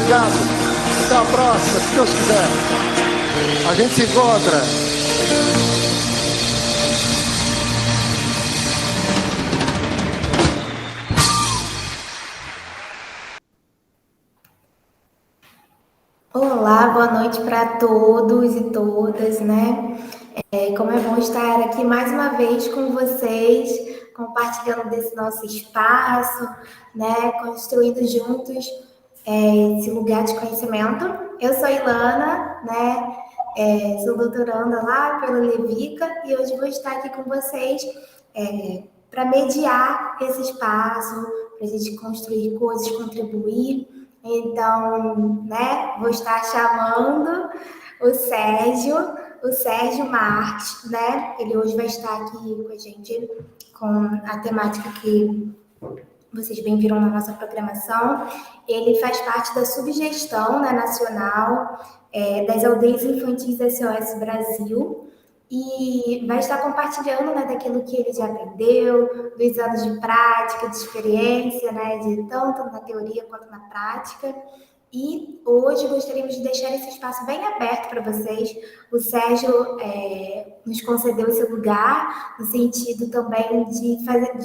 obrigado. Até a próxima, se Deus quiser. A gente se encontra. Olá, boa noite para todos e todas, né? Como é bom estar aqui mais uma vez com vocês, compartilhando desse nosso espaço, né? Construindo juntos esse lugar de conhecimento. Eu sou Ilana, né? Sou doutoranda lá pela Levica e hoje vou estar aqui com vocês para mediar esse espaço, para a gente construir coisas, contribuir. Então, né, vou estar chamando o Sérgio Marques, né? Ele hoje vai estar aqui com a gente com a temática que vocês bem viram na nossa programação. Ele faz parte da subgestão, né, nacional das aldeias infantis SOS Brasil e vai estar compartilhando, né, daquilo que ele já aprendeu, dos anos de prática, de experiência, né, de tanto na teoria quanto na prática. E hoje gostaríamos de deixar esse espaço bem aberto para vocês. O Sérgio nos concedeu esse lugar, no sentido também de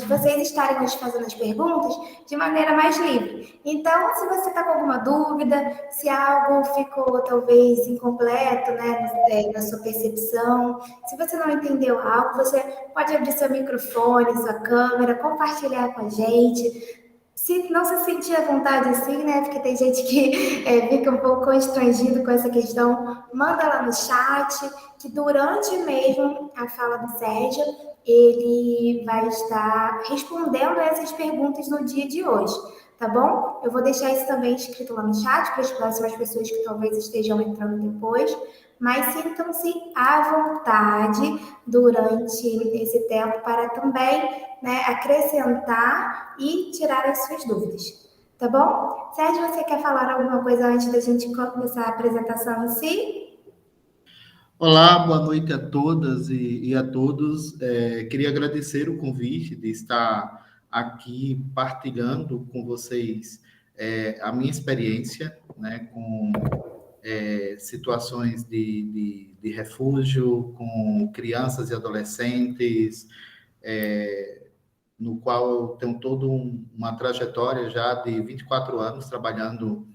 vocês estarem nos fazendo as perguntas de maneira mais livre. Então, se você está com alguma dúvida, se algo ficou talvez incompleto, né, na sua percepção, se você não entendeu algo, você pode abrir seu microfone, sua câmera, compartilhar com a gente. Se não se sentir à vontade assim, né? Porque tem gente que fica um pouco constrangido com essa questão, manda lá no chat, que durante mesmo a fala do Sérgio, ele vai estar respondendo essas perguntas no dia de hoje, tá bom? Eu vou deixar isso também escrito lá no chat para as próximas pessoas que talvez estejam entrando depois, mas sintam-se à vontade durante esse tempo para também, né, acrescentar e tirar as suas dúvidas. Tá bom? Sérgio, você quer falar alguma coisa antes da gente começar a apresentação em si? Olá, boa noite a todas e a todos. Queria agradecer o convite de estar aqui partilhando com vocês a minha experiência, né, com situações de refúgio, com crianças e adolescentes, no qual eu tenho toda uma trajetória já de 24 anos trabalhando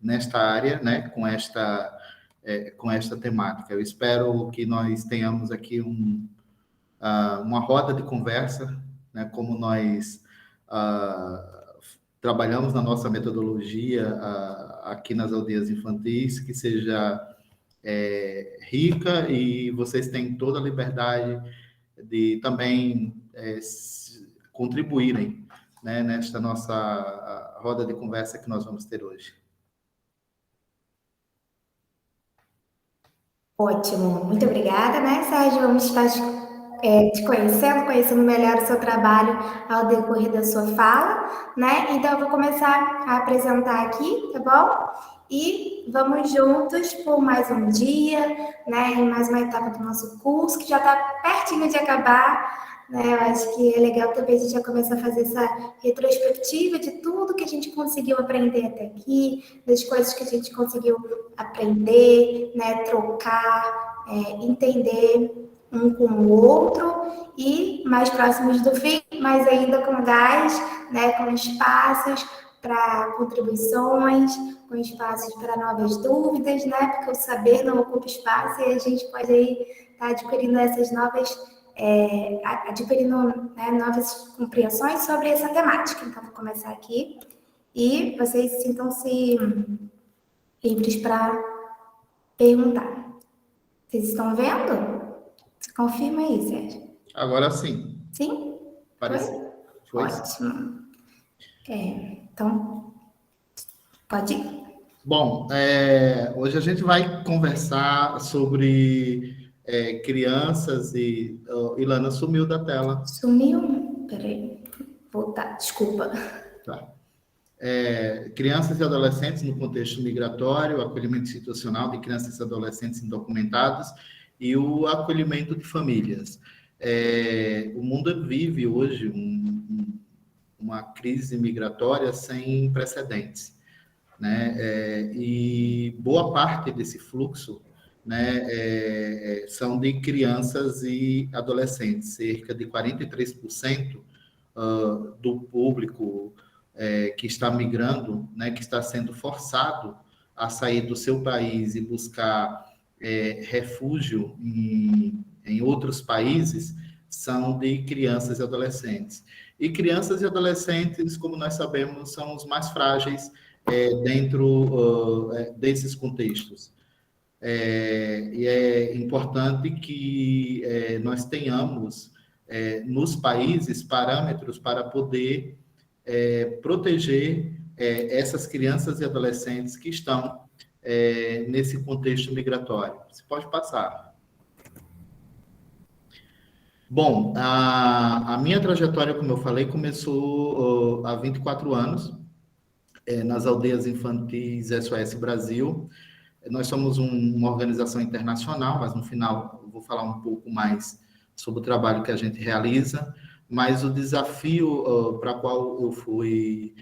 nesta área, né, com esta temática. Eu espero que nós tenhamos aqui uma roda de conversa, né, como nós trabalhamos na nossa metodologia aqui nas aldeias infantis, que seja rica e vocês têm toda a liberdade de também contribuírem, né, nesta nossa roda de conversa que nós vamos ter hoje. Ótimo, muito obrigada, né, Sérgio? Vamos estar te conhecendo melhor o seu trabalho ao decorrer da sua fala, né? Então, eu vou começar a apresentar aqui, tá bom? E vamos juntos por mais um dia, né? Em mais uma etapa do nosso curso, que já está pertinho de acabar, né? Eu acho que é legal também a gente já começar a fazer essa retrospectiva de tudo que a gente conseguiu aprender até aqui, das coisas que a gente conseguiu aprender, né? Trocar, entender um com o outro e mais próximos do fim, mas ainda com gás, né, com espaços para contribuições, com espaços para novas dúvidas, né, porque o saber não ocupa espaço e a gente pode aí estar adquirindo essas novas, né, novas compreensões sobre essa temática. Então, vou começar aqui e vocês sintam-se livres para perguntar. Vocês estão vendo? Confirma aí, Sérgio. Agora sim. Sim? Parece. Foi? Ótimo. Então, pode ir. Bom, hoje a gente vai conversar sobre crianças e... Ilana sumiu da tela. Sumiu? Peraí. Voltar. Desculpa. Tá. Crianças e adolescentes no contexto migratório, acolhimento institucional de crianças e adolescentes indocumentados e o acolhimento de famílias. O mundo vive hoje uma crise migratória sem precedentes. né? E boa parte desse fluxo, né, são de crianças e adolescentes. Cerca de 43% do público que está migrando, né, que está sendo forçado a sair do seu país e buscar refúgio em outros países, são de crianças e adolescentes. E crianças e adolescentes, como nós sabemos, são os mais frágeis dentro desses contextos. E é importante que nós tenhamos nos países parâmetros para poder proteger essas crianças e adolescentes que estão nesse contexto migratório. Você pode passar. Bom, a minha trajetória, como eu falei, começou há 24 anos, nas aldeias infantis SOS Brasil. Nós somos uma organização internacional, mas no final eu vou falar um pouco mais sobre o trabalho que a gente realiza. Mas o desafio para qual eu fui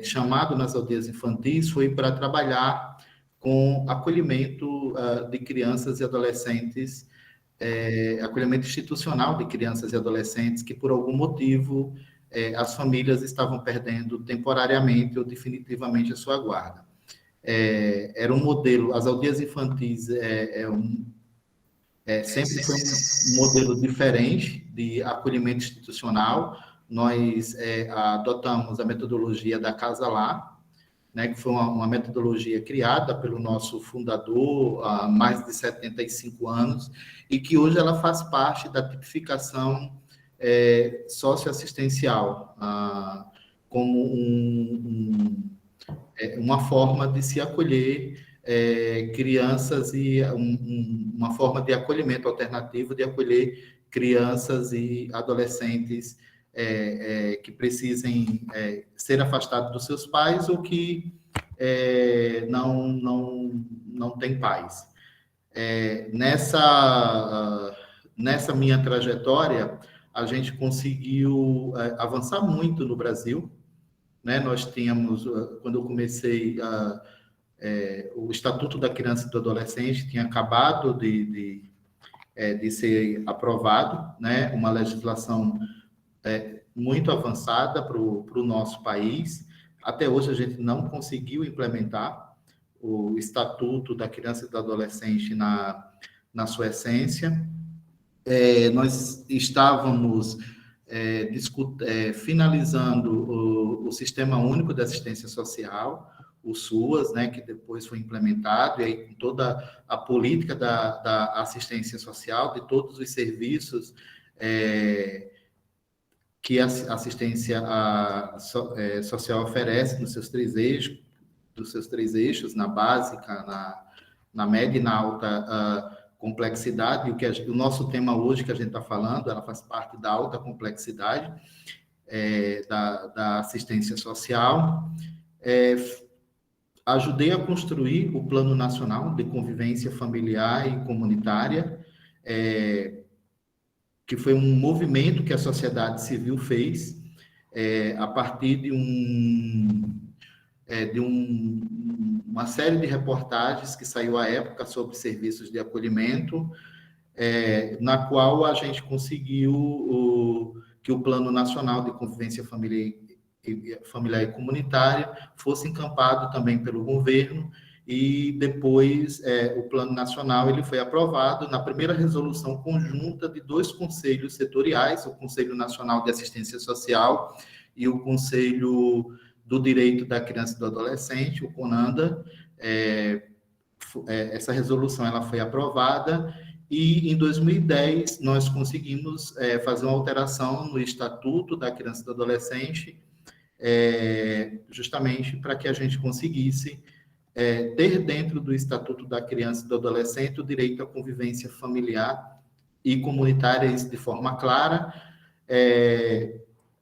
chamado nas aldeias infantis foi para trabalhar com acolhimento de crianças e adolescentes, acolhimento institucional de crianças e adolescentes que, por algum motivo, as famílias estavam perdendo temporariamente ou definitivamente a sua guarda. Era um modelo, as aldeias infantis sempre foi um modelo diferente de acolhimento institucional. Nós adotamos a metodologia da Casa Lá, né, que foi uma metodologia criada pelo nosso fundador há mais de 75 anos, e que hoje ela faz parte da tipificação socioassistencial, como uma forma de se acolher crianças e uma forma de acolhimento alternativo de acolher crianças e adolescentes que precisem ser afastados dos seus pais ou que não têm pais. Nessa minha trajetória, a gente conseguiu avançar muito no Brasil, né? Nós tínhamos, quando eu comecei, o Estatuto da Criança e do Adolescente tinha acabado de ser aprovado, né? Uma legislação muito avançada para o nosso país. Até hoje a gente não conseguiu implementar o Estatuto da Criança e do Adolescente na sua essência. Nós estávamos finalizando o Sistema Único de Assistência Social, o SUAS, né, que depois foi implementado, e aí com toda a política da assistência social, de todos os serviços que a assistência social oferece nos seus três eixos, na básica, na média e na alta complexidade. O nosso tema hoje que a gente está falando, ela faz parte da alta complexidade da assistência social. Ajudei a construir o Plano Nacional de Convivência Familiar e Comunitária, que foi um movimento que a sociedade civil fez a partir de uma série de reportagens que saiu à época sobre serviços de acolhimento, na qual a gente conseguiu que o Plano Nacional de Convivência Familiar e Comunitária fosse encampado também pelo governo, e depois o Plano Nacional ele foi aprovado na primeira resolução conjunta de dois conselhos setoriais, o Conselho Nacional de Assistência Social e o Conselho do Direito da Criança e do Adolescente, o CONANDA. Essa resolução ela foi aprovada, e em 2010 nós conseguimos fazer uma alteração no Estatuto da Criança e do Adolescente, justamente para que a gente conseguisse ter dentro do Estatuto da Criança e do Adolescente o direito à convivência familiar e comunitária, isso de forma clara,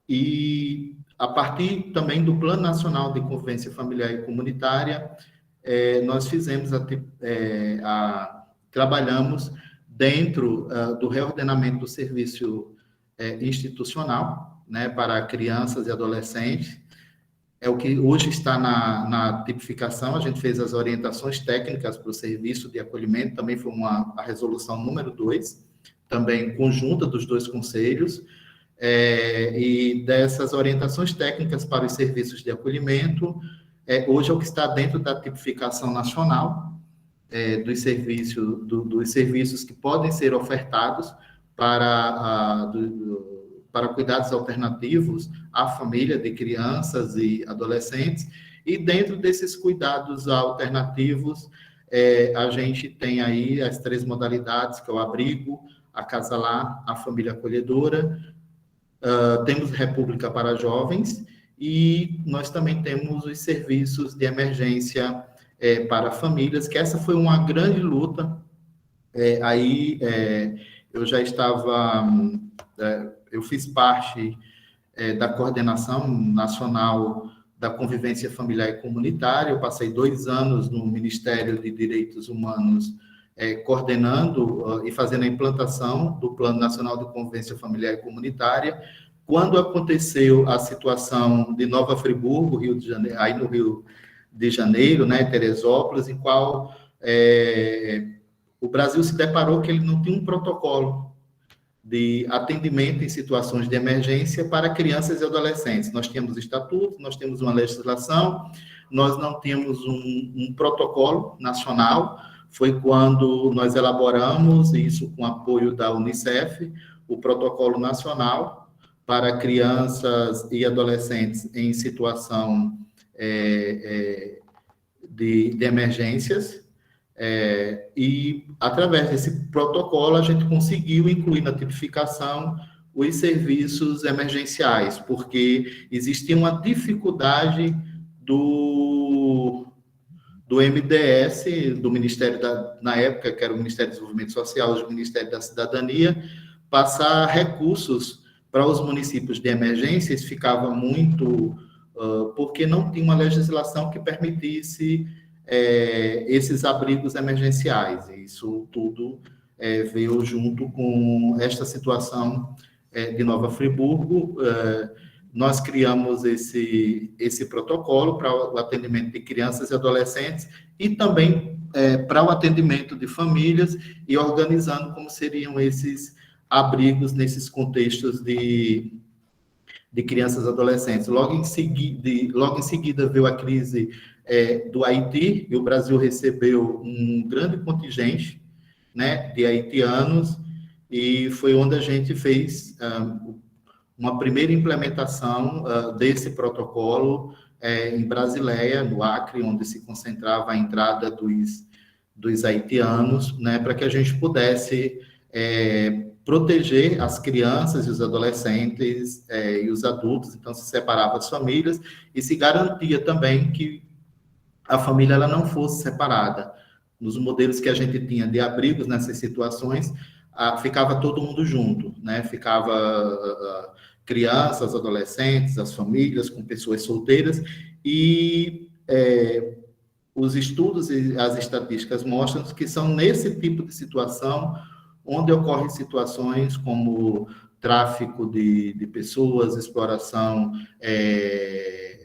e a partir também do Plano Nacional de Convivência Familiar e Comunitária, nós fizemos trabalhamos dentro do reordenamento do serviço institucional, né, para crianças e adolescentes, é o que hoje está na tipificação. A gente fez as orientações técnicas para o serviço de acolhimento, também foi a resolução número 2, também conjunta dos dois conselhos, e dessas orientações técnicas para os serviços de acolhimento, hoje é o que está dentro da tipificação nacional, dos serviços que podem ser ofertados para cuidados alternativos à família de crianças e adolescentes, e dentro desses cuidados alternativos, a gente tem aí as 3 modalidades, que é o abrigo, a casa lar, a família acolhedora, temos República para Jovens, e nós também temos os serviços de emergência para famílias, que essa foi uma grande luta. Eu já estava... eu fiz parte da coordenação nacional da convivência familiar e comunitária. Eu passei 2 anos no Ministério de Direitos Humanos, coordenando e fazendo a implantação do Plano Nacional de Convivência Familiar e Comunitária. Quando aconteceu a situação de Nova Friburgo, Rio de Janeiro, aí no Rio de Janeiro, né, Teresópolis, em qual o Brasil se deparou que ele não tinha um protocolo de atendimento em situações de emergência para crianças e adolescentes. Nós tínhamos estatuto, nós temos uma legislação, nós não tínhamos um protocolo nacional. Foi quando nós elaboramos, isso com apoio da Unicef, o protocolo nacional para crianças e adolescentes em situação de emergências. E, através desse protocolo, a gente conseguiu incluir na tipificação os serviços emergenciais, porque existia uma dificuldade do MDS, do Ministério na época, que era o Ministério do Desenvolvimento Social, hoje o Ministério da Cidadania, passar recursos para os municípios de emergências. Ficava muito... porque não tinha uma legislação que permitisse esses abrigos emergenciais. Isso tudo veio junto com esta situação de Nova Friburgo. Nós criamos esse protocolo para o atendimento de crianças e adolescentes e também para o atendimento de famílias, e organizando como seriam esses abrigos nesses contextos de crianças e adolescentes. Logo em seguida veio a crise do Haiti, e o Brasil recebeu um grande contingente, né, de haitianos, e foi onde a gente fez uma primeira implementação desse protocolo em Brasileia, no Acre, onde se concentrava a entrada dos haitianos, né, para que a gente pudesse proteger as crianças e os adolescentes e os adultos. Então, se separava as famílias e se garantia também que a família ela não fosse separada. Nos modelos que a gente tinha de abrigos nessas situações, ficava todo mundo junto, né? Ficava crianças, adolescentes, as famílias com pessoas solteiras, e os estudos e as estatísticas mostram que são nesse tipo de situação onde ocorrem situações como tráfico de pessoas, exploração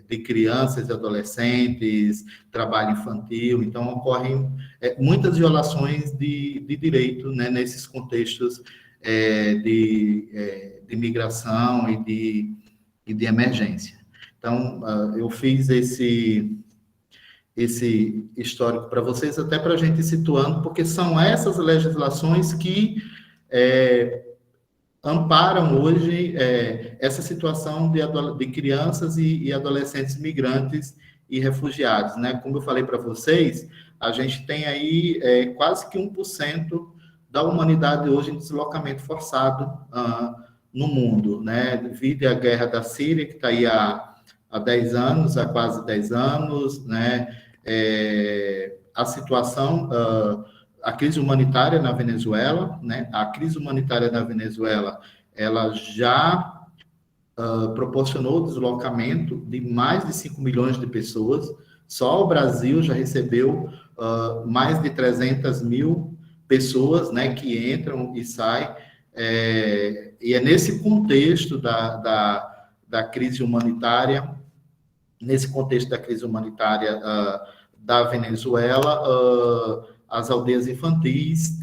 de crianças e adolescentes, trabalho infantil. Então, ocorrem muitas violações de direito, né, nesses contextos de migração e de emergência. Então, eu fiz esse histórico para vocês, até para a gente ir situando, porque são essas legislações que amparam hoje essa situação de crianças e adolescentes migrantes e refugiados, né? Como eu falei para vocês, a gente tem aí quase que 1% da humanidade hoje em deslocamento forçado no mundo, né? Devido à guerra da Síria, que está aí há 10 anos, há quase 10 anos, né? A situação... a crise humanitária na Venezuela, né? A crise humanitária na Venezuela, ela já proporcionou o deslocamento de mais de 5 milhões de pessoas. Só o Brasil já recebeu mais de 300 mil pessoas, né, que entram e saem. E é nesse contexto da crise humanitária nesse contexto da crise humanitária da Venezuela, as aldeias infantis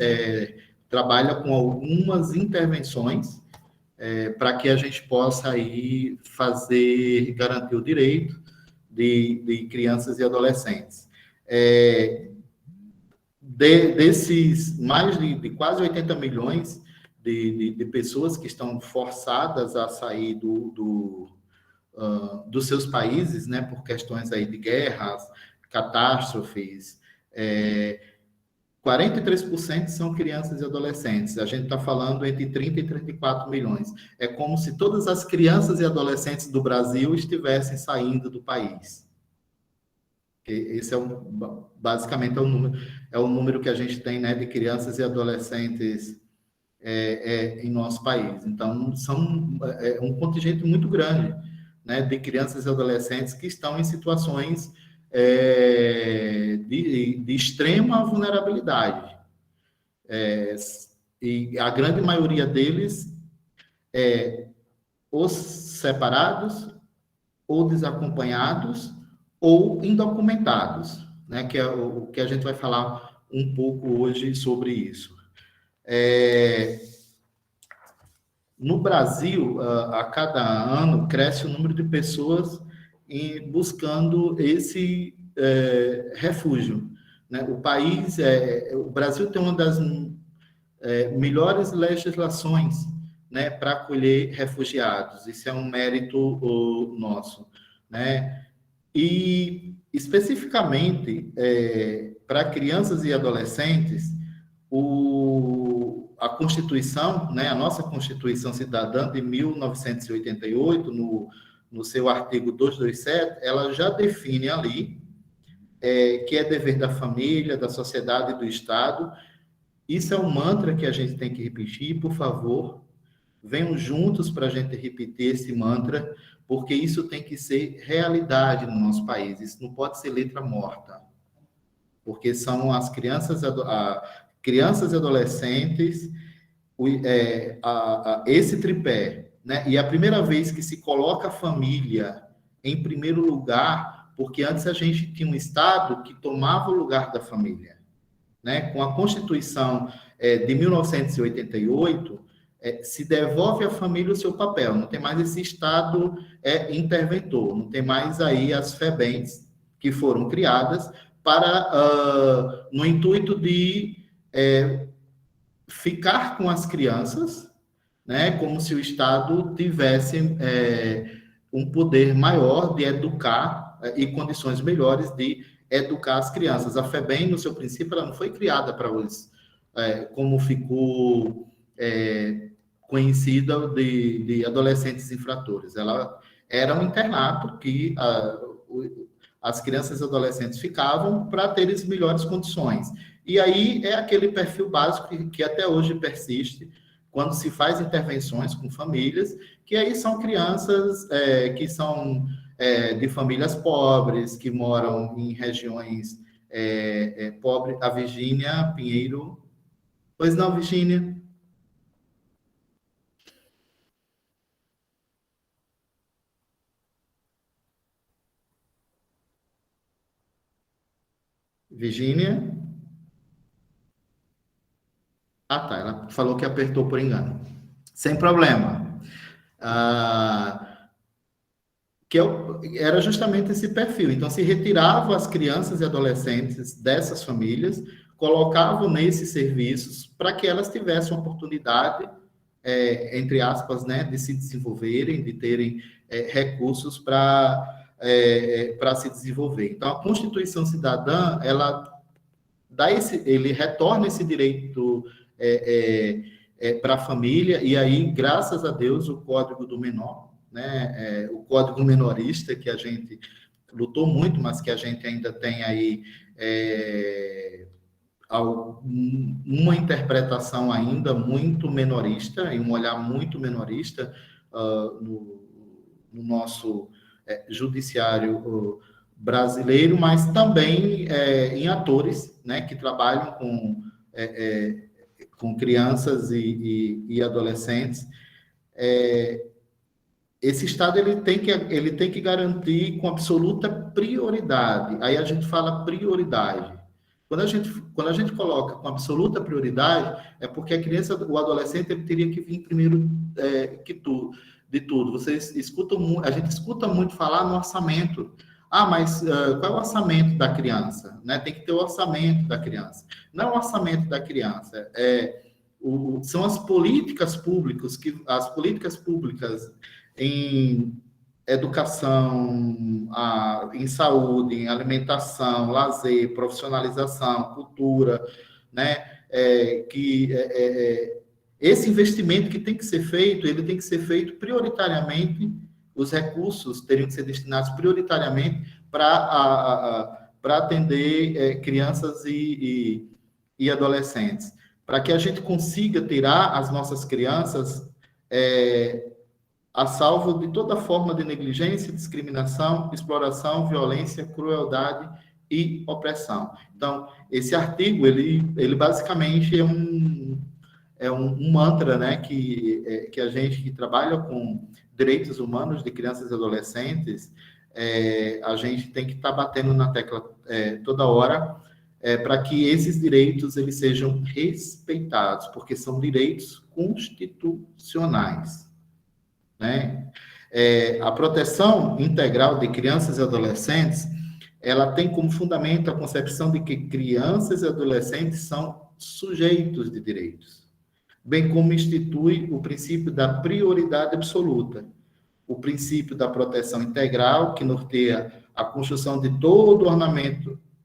trabalham com algumas intervenções para que a gente possa aí garantir o direito de crianças e adolescentes. Desses mais de quase 80 milhões de pessoas que estão forçadas a sair dos seus países, né, por questões aí de guerras, catástrofes, 43% são crianças e adolescentes. A gente está falando entre 30 e 34 milhões. É como se todas as crianças e adolescentes do Brasil estivessem saindo do país. Esse basicamente é o número que a gente tem, né, de crianças e adolescentes em nosso país. Então, são um contingente muito grande, né, de crianças e adolescentes que estão em situações de extrema vulnerabilidade. E a grande maioria deles os separados, ou desacompanhados, ou indocumentados, né, que é o que a gente vai falar um pouco hoje sobre isso. No Brasil, a cada ano, cresce o número de pessoas buscando esse refúgio, né? O Brasil tem uma das melhores legislações, né, para acolher refugiados. Isso é um mérito nosso, né? E, especificamente, para crianças e adolescentes, a Constituição, né, a nossa Constituição Cidadã de 1988, no seu artigo 227, ela já define ali que é dever da família, da sociedade e do Estado. Isso é um mantra que a gente tem que repetir, por favor, venham juntos para a gente repetir esse mantra, porque isso tem que ser realidade no nosso país, isso não pode ser letra morta, porque são as crianças e adolescentes, esse tripé, né? E é a primeira vez que se coloca a família em primeiro lugar, porque antes a gente tinha um Estado que tomava o lugar da família, né? Com a Constituição de 1988, se devolve à família o seu papel, não tem mais esse Estado interventor, não tem mais aí as FEBEMs que foram criadas no intuito de ficar com as crianças, né, como se o Estado tivesse um poder maior de educar e condições melhores de educar as crianças. A FEBEM, no seu princípio, ela não foi criada para como ficou conhecida de adolescentes infratores. Ela era um internato que as crianças e adolescentes ficavam para ter as melhores condições. E aí é aquele perfil básico que até hoje persiste quando se faz intervenções com famílias, que aí são crianças que são de famílias pobres, que moram em regiões pobres. A Virgínia Pinheiro... Pois não, Virgínia? Virgínia? Ah, tá. Ela falou que apertou por engano. Sem problema. Era justamente esse perfil. Então, se retiravam as crianças e adolescentes dessas famílias, colocavam nesses serviços para que elas tivessem uma oportunidade, entre aspas, né, de se desenvolverem, de terem recursos para se desenvolver. Então, a Constituição Cidadã, ela ele retorna esse direito para a família, e aí, graças a Deus, o Código do Menor, né, o Código Menorista, que a gente lutou muito, mas que a gente ainda tem aí uma interpretação ainda muito menorista, e um olhar muito menorista no nosso judiciário brasileiro, mas também em atores, né, que trabalham com crianças e adolescentes. esse Estado ele tem que garantir com absoluta prioridade. Aí a gente fala prioridade. Quando a gente coloca com absoluta prioridade, é porque a criança, o adolescente, ele teria que vir primeiro de tudo. Vocês escutam, a gente escuta muito falar no orçamento. Ah, mas qual é o orçamento da criança? Né? Tem que ter o orçamento da criança. Não é o orçamento da criança, são as políticas públicas em educação, em saúde, em alimentação, lazer, profissionalização, cultura, né? Esse investimento que tem que ser feito, ele tem que ser feito prioritariamente, os recursos teriam que ser destinados prioritariamente para atender crianças e adolescentes, para que a gente consiga tirar as nossas crianças a salvo de toda forma de negligência, discriminação, exploração, violência, crueldade e opressão. Então, esse artigo, ele basicamente é um mantra, né, que a gente que trabalha com direitos humanos de crianças e adolescentes, a gente tem que estar batendo na tecla toda hora, para que esses direitos eles sejam respeitados, porque são direitos constitucionais. Né? A proteção integral de crianças e adolescentes, ela tem como fundamento a concepção de que crianças e adolescentes são sujeitos de direitos, bem como institui o princípio da prioridade absoluta, o princípio da proteção integral, que norteia a construção de todo o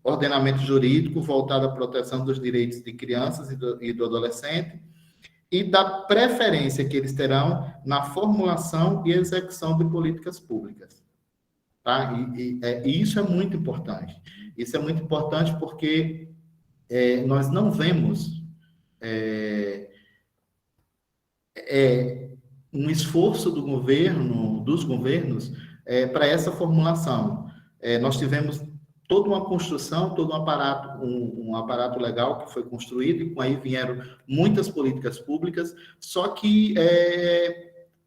ordenamento jurídico voltado à proteção dos direitos de crianças e do adolescente, e da preferência que eles terão na formulação e execução de políticas públicas. Tá? E isso é muito importante. Isso é muito importante porque nós não vemos um esforço dos governos, para essa formulação. Nós tivemos toda uma construção, todo um aparato legal que foi construído, e com aí vieram muitas políticas públicas, só que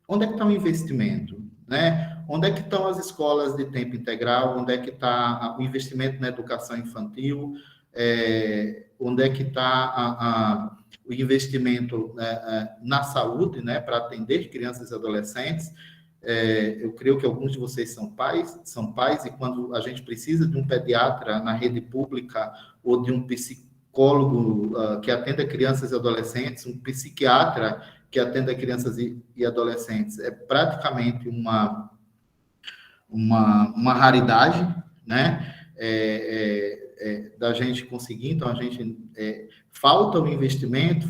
onde é que está o investimento? Né? Onde é que estão as escolas de tempo integral? Onde é que está o investimento na educação infantil? Onde é que está o investimento na saúde, né, para atender crianças e adolescentes? Eu creio que alguns de vocês são pais, e quando a gente precisa de um pediatra na rede pública ou de um psicólogo que atenda crianças e adolescentes, um psiquiatra que atenda crianças e adolescentes, é praticamente uma raridade, né? Da gente conseguir. Então, falta o investimento,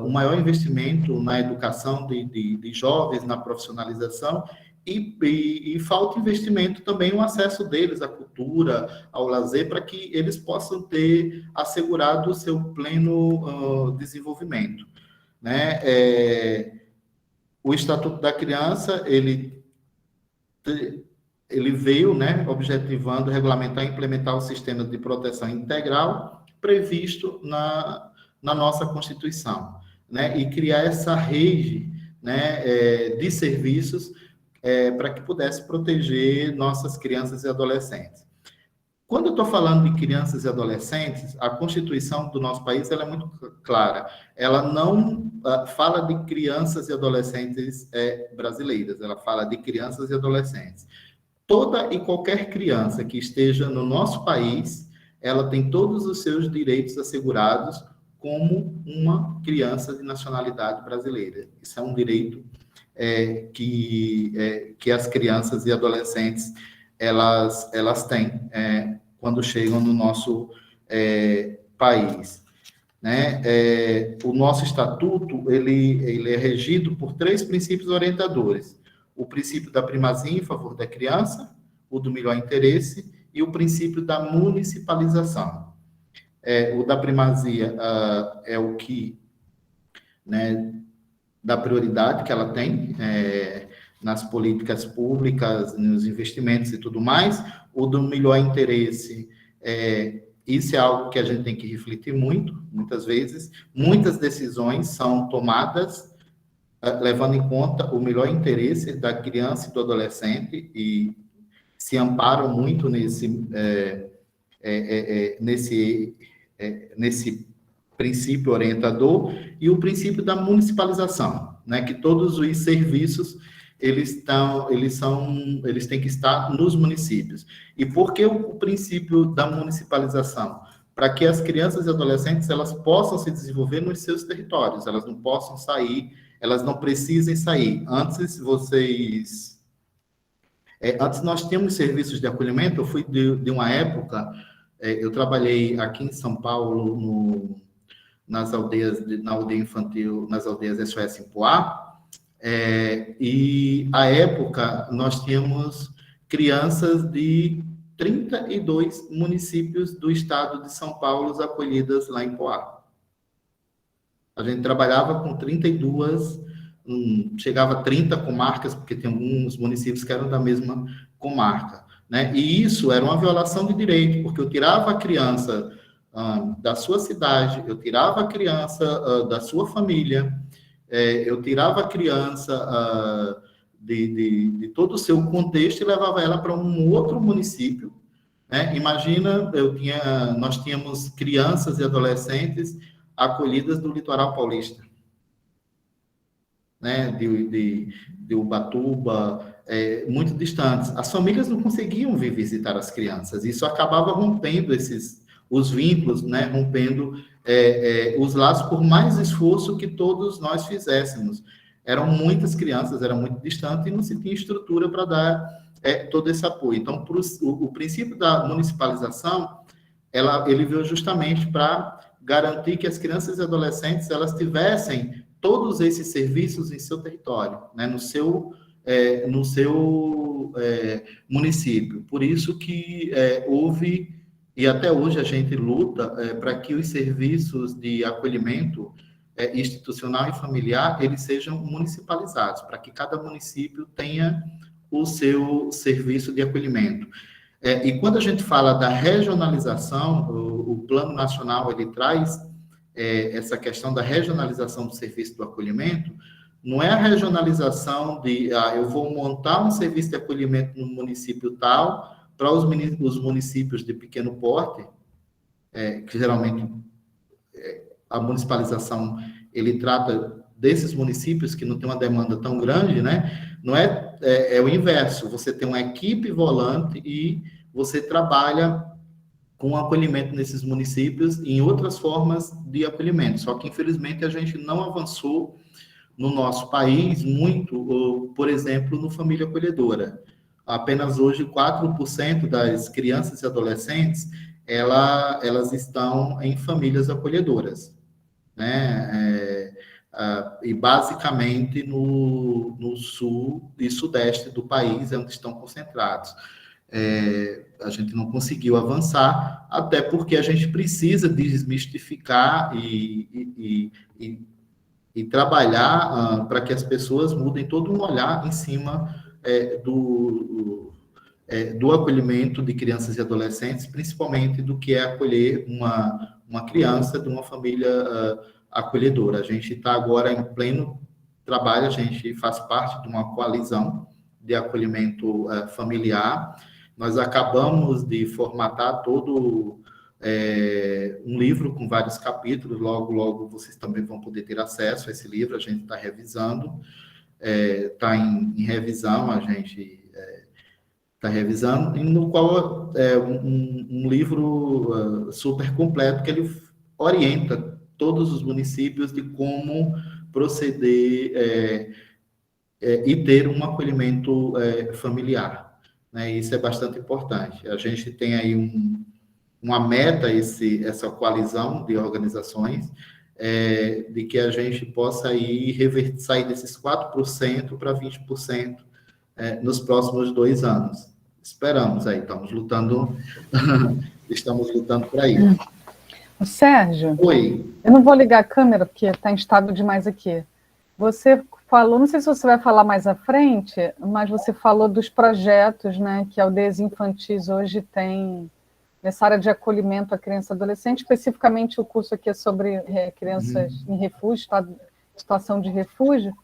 o maior investimento na educação de jovens, na profissionalização, e falta investimento também no acesso deles à cultura, ao lazer, para que eles possam ter assegurado o seu pleno desenvolvimento. Né? O Estatuto da Criança, ele veio, né, objetivando regulamentar e implementar o sistema de proteção integral previsto na nossa Constituição, né, e criar essa rede, né, de serviços para que pudesse proteger nossas crianças e adolescentes. Quando eu estou falando de crianças e adolescentes, a Constituição do nosso país ela é muito clara. Ela não fala de crianças e adolescentes brasileiras, ela fala de crianças e adolescentes. Toda e qualquer criança que esteja no nosso país, ela tem todos os seus direitos assegurados como uma criança de nacionalidade brasileira. Isso é um direito que as crianças e adolescentes elas têm quando chegam no nosso país. Né? O nosso estatuto ele é regido por 3 princípios orientadores: o princípio da primazia em favor da criança, o do melhor interesse e o princípio da municipalização. O da primazia é o que, né, da prioridade que ela tem nas políticas públicas, nos investimentos e tudo mais. O do melhor interesse, isso é algo que a gente tem que refletir muitas vezes. Muitas decisões são tomadas levando em conta o melhor interesse da criança e do adolescente, e se amparam muito nesse princípio orientador, e o princípio da municipalização, né, que todos os serviços eles têm que estar nos municípios. E por que o princípio da municipalização? Para que as crianças e adolescentes elas possam se desenvolver nos seus territórios, elas não possam sair, elas não precisem sair. Antes nós tínhamos serviços de acolhimento. Eu fui de uma época, eu trabalhei aqui em São Paulo na aldeia infantil, nas aldeias SOS em Poá, e à época nós tínhamos crianças de 32 municípios do estado de São Paulo acolhidas lá em Poá. A gente trabalhava com 32, chegava a 30 comarcas, porque tem alguns municípios que eram da mesma comarca, né? E isso era uma violação de direito, porque eu tirava a criança da sua cidade, eu tirava a criança da sua família, eu tirava a criança de todo o seu contexto e levava ela para um outro município, né? Imagina, nós tínhamos crianças e adolescentes acolhidas do litoral paulista, né? De Ubatuba, muito distantes. As famílias não conseguiam vir visitar as crianças. Isso acabava rompendo os vínculos, né? Rompendo os laços, por mais esforço que todos nós fizéssemos. Eram muitas crianças, era muito distante e não se tinha estrutura para dar todo esse apoio. Então, o princípio da municipalização, ele veio justamente para garantir que as crianças e adolescentes elas tivessem todos esses serviços em seu território, né, no seu município. Por isso que houve, e até hoje a gente luta para que os serviços de acolhimento institucional e familiar eles sejam municipalizados, para que cada município tenha o seu serviço de acolhimento. E quando a gente fala da regionalização, o Plano Nacional ele traz essa questão da regionalização do serviço do acolhimento. Não é a regionalização de eu vou montar um serviço de acolhimento no município tal para os municípios de pequeno porte, que geralmente a municipalização ele trata desses municípios que não tem uma demanda tão grande, né? Não é o inverso. Você tem uma equipe volante e você trabalha com acolhimento nesses municípios em outras formas de acolhimento. Só que, infelizmente, a gente não avançou no nosso país muito, por exemplo, no Família Acolhedora. Apenas hoje, 4% das crianças e adolescentes, elas estão em famílias acolhedoras, né? E, basicamente, no sul e sudeste do país é onde estão concentrados. A gente não conseguiu avançar, até porque a gente precisa desmistificar e trabalhar para que as pessoas mudem todo um olhar em cima do acolhimento de crianças e adolescentes, principalmente do que é acolher uma criança de uma família acolhedora. A gente está agora em pleno trabalho, a gente faz parte de uma coalizão de acolhimento familiar. Nós acabamos de formatar todo um livro com vários capítulos. Logo, logo, vocês também vão poder ter acesso a esse livro. A gente está revisando, está em revisão, a gente está revisando, no qual é um livro super completo, que ele orienta todos os municípios de como proceder e ter um acolhimento familiar. Né? Isso é bastante importante. A gente tem aí uma meta, essa coalizão de organizações, de que a gente possa sair desses 4% para 20% nos próximos 2 anos. Esperamos aí, estamos lutando para isso. Sérgio, Oi. Eu não vou ligar a câmera, porque está instável demais aqui. Você falou, não sei se você vai falar mais à frente, mas você falou dos projetos, né, que aldeias infantis hoje têm nessa área de acolhimento à criança e adolescente. Especificamente, o curso aqui é sobre crianças em refúgio, situação de refúgio.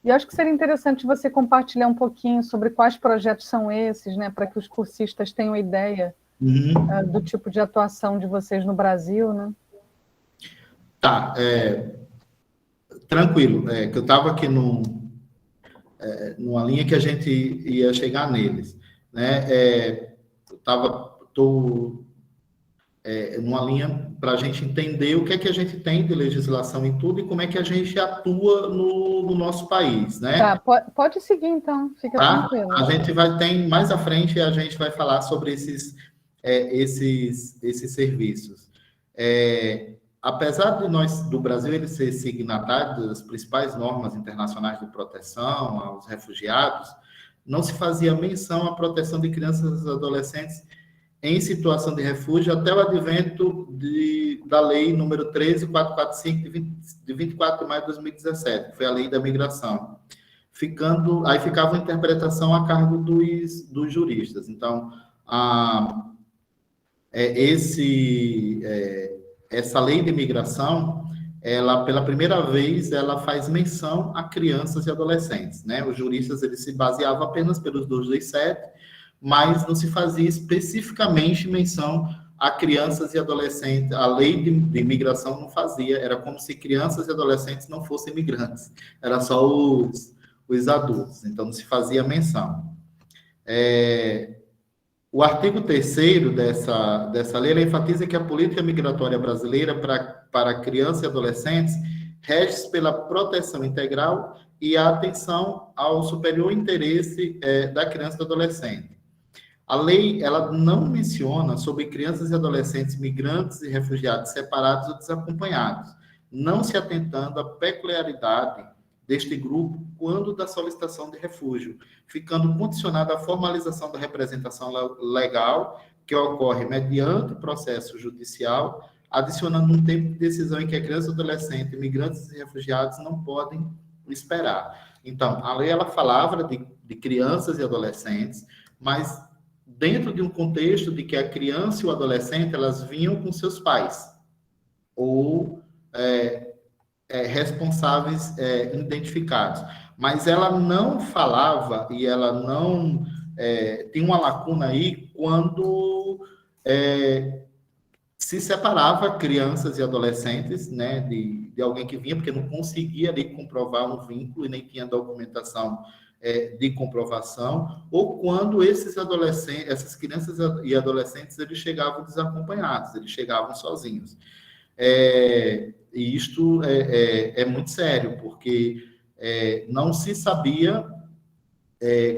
E acho que seria interessante você compartilhar um pouquinho sobre quais projetos são esses, né, para que os cursistas tenham ideia do tipo de atuação de vocês no Brasil, né? Tá, tranquilo, que eu estava aqui numa linha que a gente ia chegar neles, né? Estou numa linha para a gente entender o que é que a gente tem de legislação e tudo e como é que a gente atua no nosso país, né? Tá, pode seguir então, fica tranquilo. A gente tem mais à frente a gente vai falar sobre esses serviços. Apesar do Brasil ele ser signatário das principais normas internacionais de proteção aos refugiados, não se fazia menção à proteção de crianças e adolescentes em situação de refúgio até o advento da Lei número 13.445, de 24 de maio de 2017, que foi a Lei da Migração. Aí ficava a interpretação a cargo dos juristas. Então, essa lei de imigração, ela, pela primeira vez, ela faz menção a crianças e adolescentes, né? Os juristas, eles se baseavam apenas pelos 227, mas não se fazia especificamente menção a crianças e adolescentes. A lei de imigração não fazia, era como se crianças e adolescentes não fossem imigrantes, era só os adultos, então não se fazia menção. O artigo 3º dessa lei enfatiza que a política migratória brasileira para crianças e adolescentes rege pela proteção integral e a atenção ao superior interesse da criança e do adolescente. A lei, ela não menciona sobre crianças e adolescentes migrantes e refugiados separados ou desacompanhados, não se atentando à peculiaridade deste grupo quando da solicitação de refúgio, ficando condicionada à formalização da representação legal que ocorre mediante processo judicial, adicionando um tempo de decisão em que a criança, adolescente, migrantes e refugiados não podem esperar. Então, a lei ela falava de crianças e adolescentes, mas dentro de um contexto de que a criança e o adolescente elas vinham com seus pais ou responsáveis identificados. Mas ela não falava e ela não tem uma lacuna aí quando se separava crianças e adolescentes, né, de alguém que vinha, porque não conseguia ali comprovar um vínculo e nem tinha documentação de comprovação, ou quando essas crianças e adolescentes eles chegavam desacompanhados, eles chegavam sozinhos. E isto é muito sério, porque não se sabia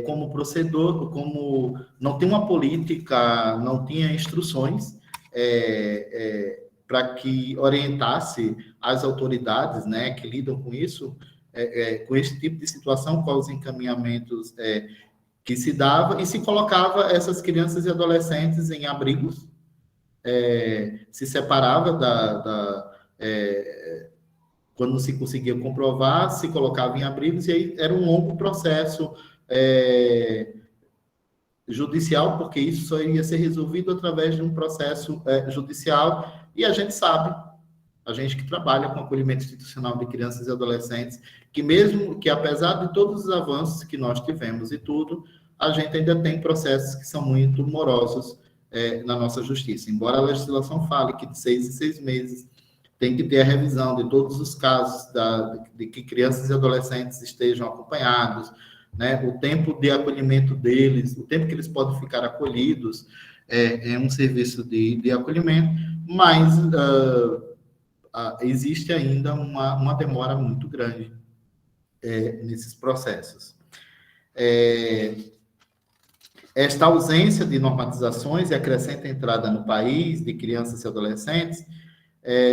como procedor, como não tem uma política, não tinha instruções para que orientasse as autoridades, né, que lidam com isso, com esse tipo de situação, com os encaminhamentos que se dava, e se colocava essas crianças e adolescentes em abrigos, se separava quando não se conseguia comprovar, se colocava em abrigos, e aí era um longo processo judicial, porque isso só iria ser resolvido através de um processo judicial, e a gente sabe, a gente que trabalha com acolhimento institucional de crianças e adolescentes, que apesar de todos os avanços que nós tivemos e tudo, a gente ainda tem processos que são muito morosos na nossa justiça. Embora a legislação fale que de 6 em 6 meses tem que ter a revisão de todos os casos de que crianças e adolescentes estejam acompanhados, né? O tempo de acolhimento deles, o tempo que eles podem ficar acolhidos, é um serviço de acolhimento, mas existe ainda uma demora muito grande nesses processos. Esta ausência de normatizações e a crescente entrada no país de crianças e adolescentes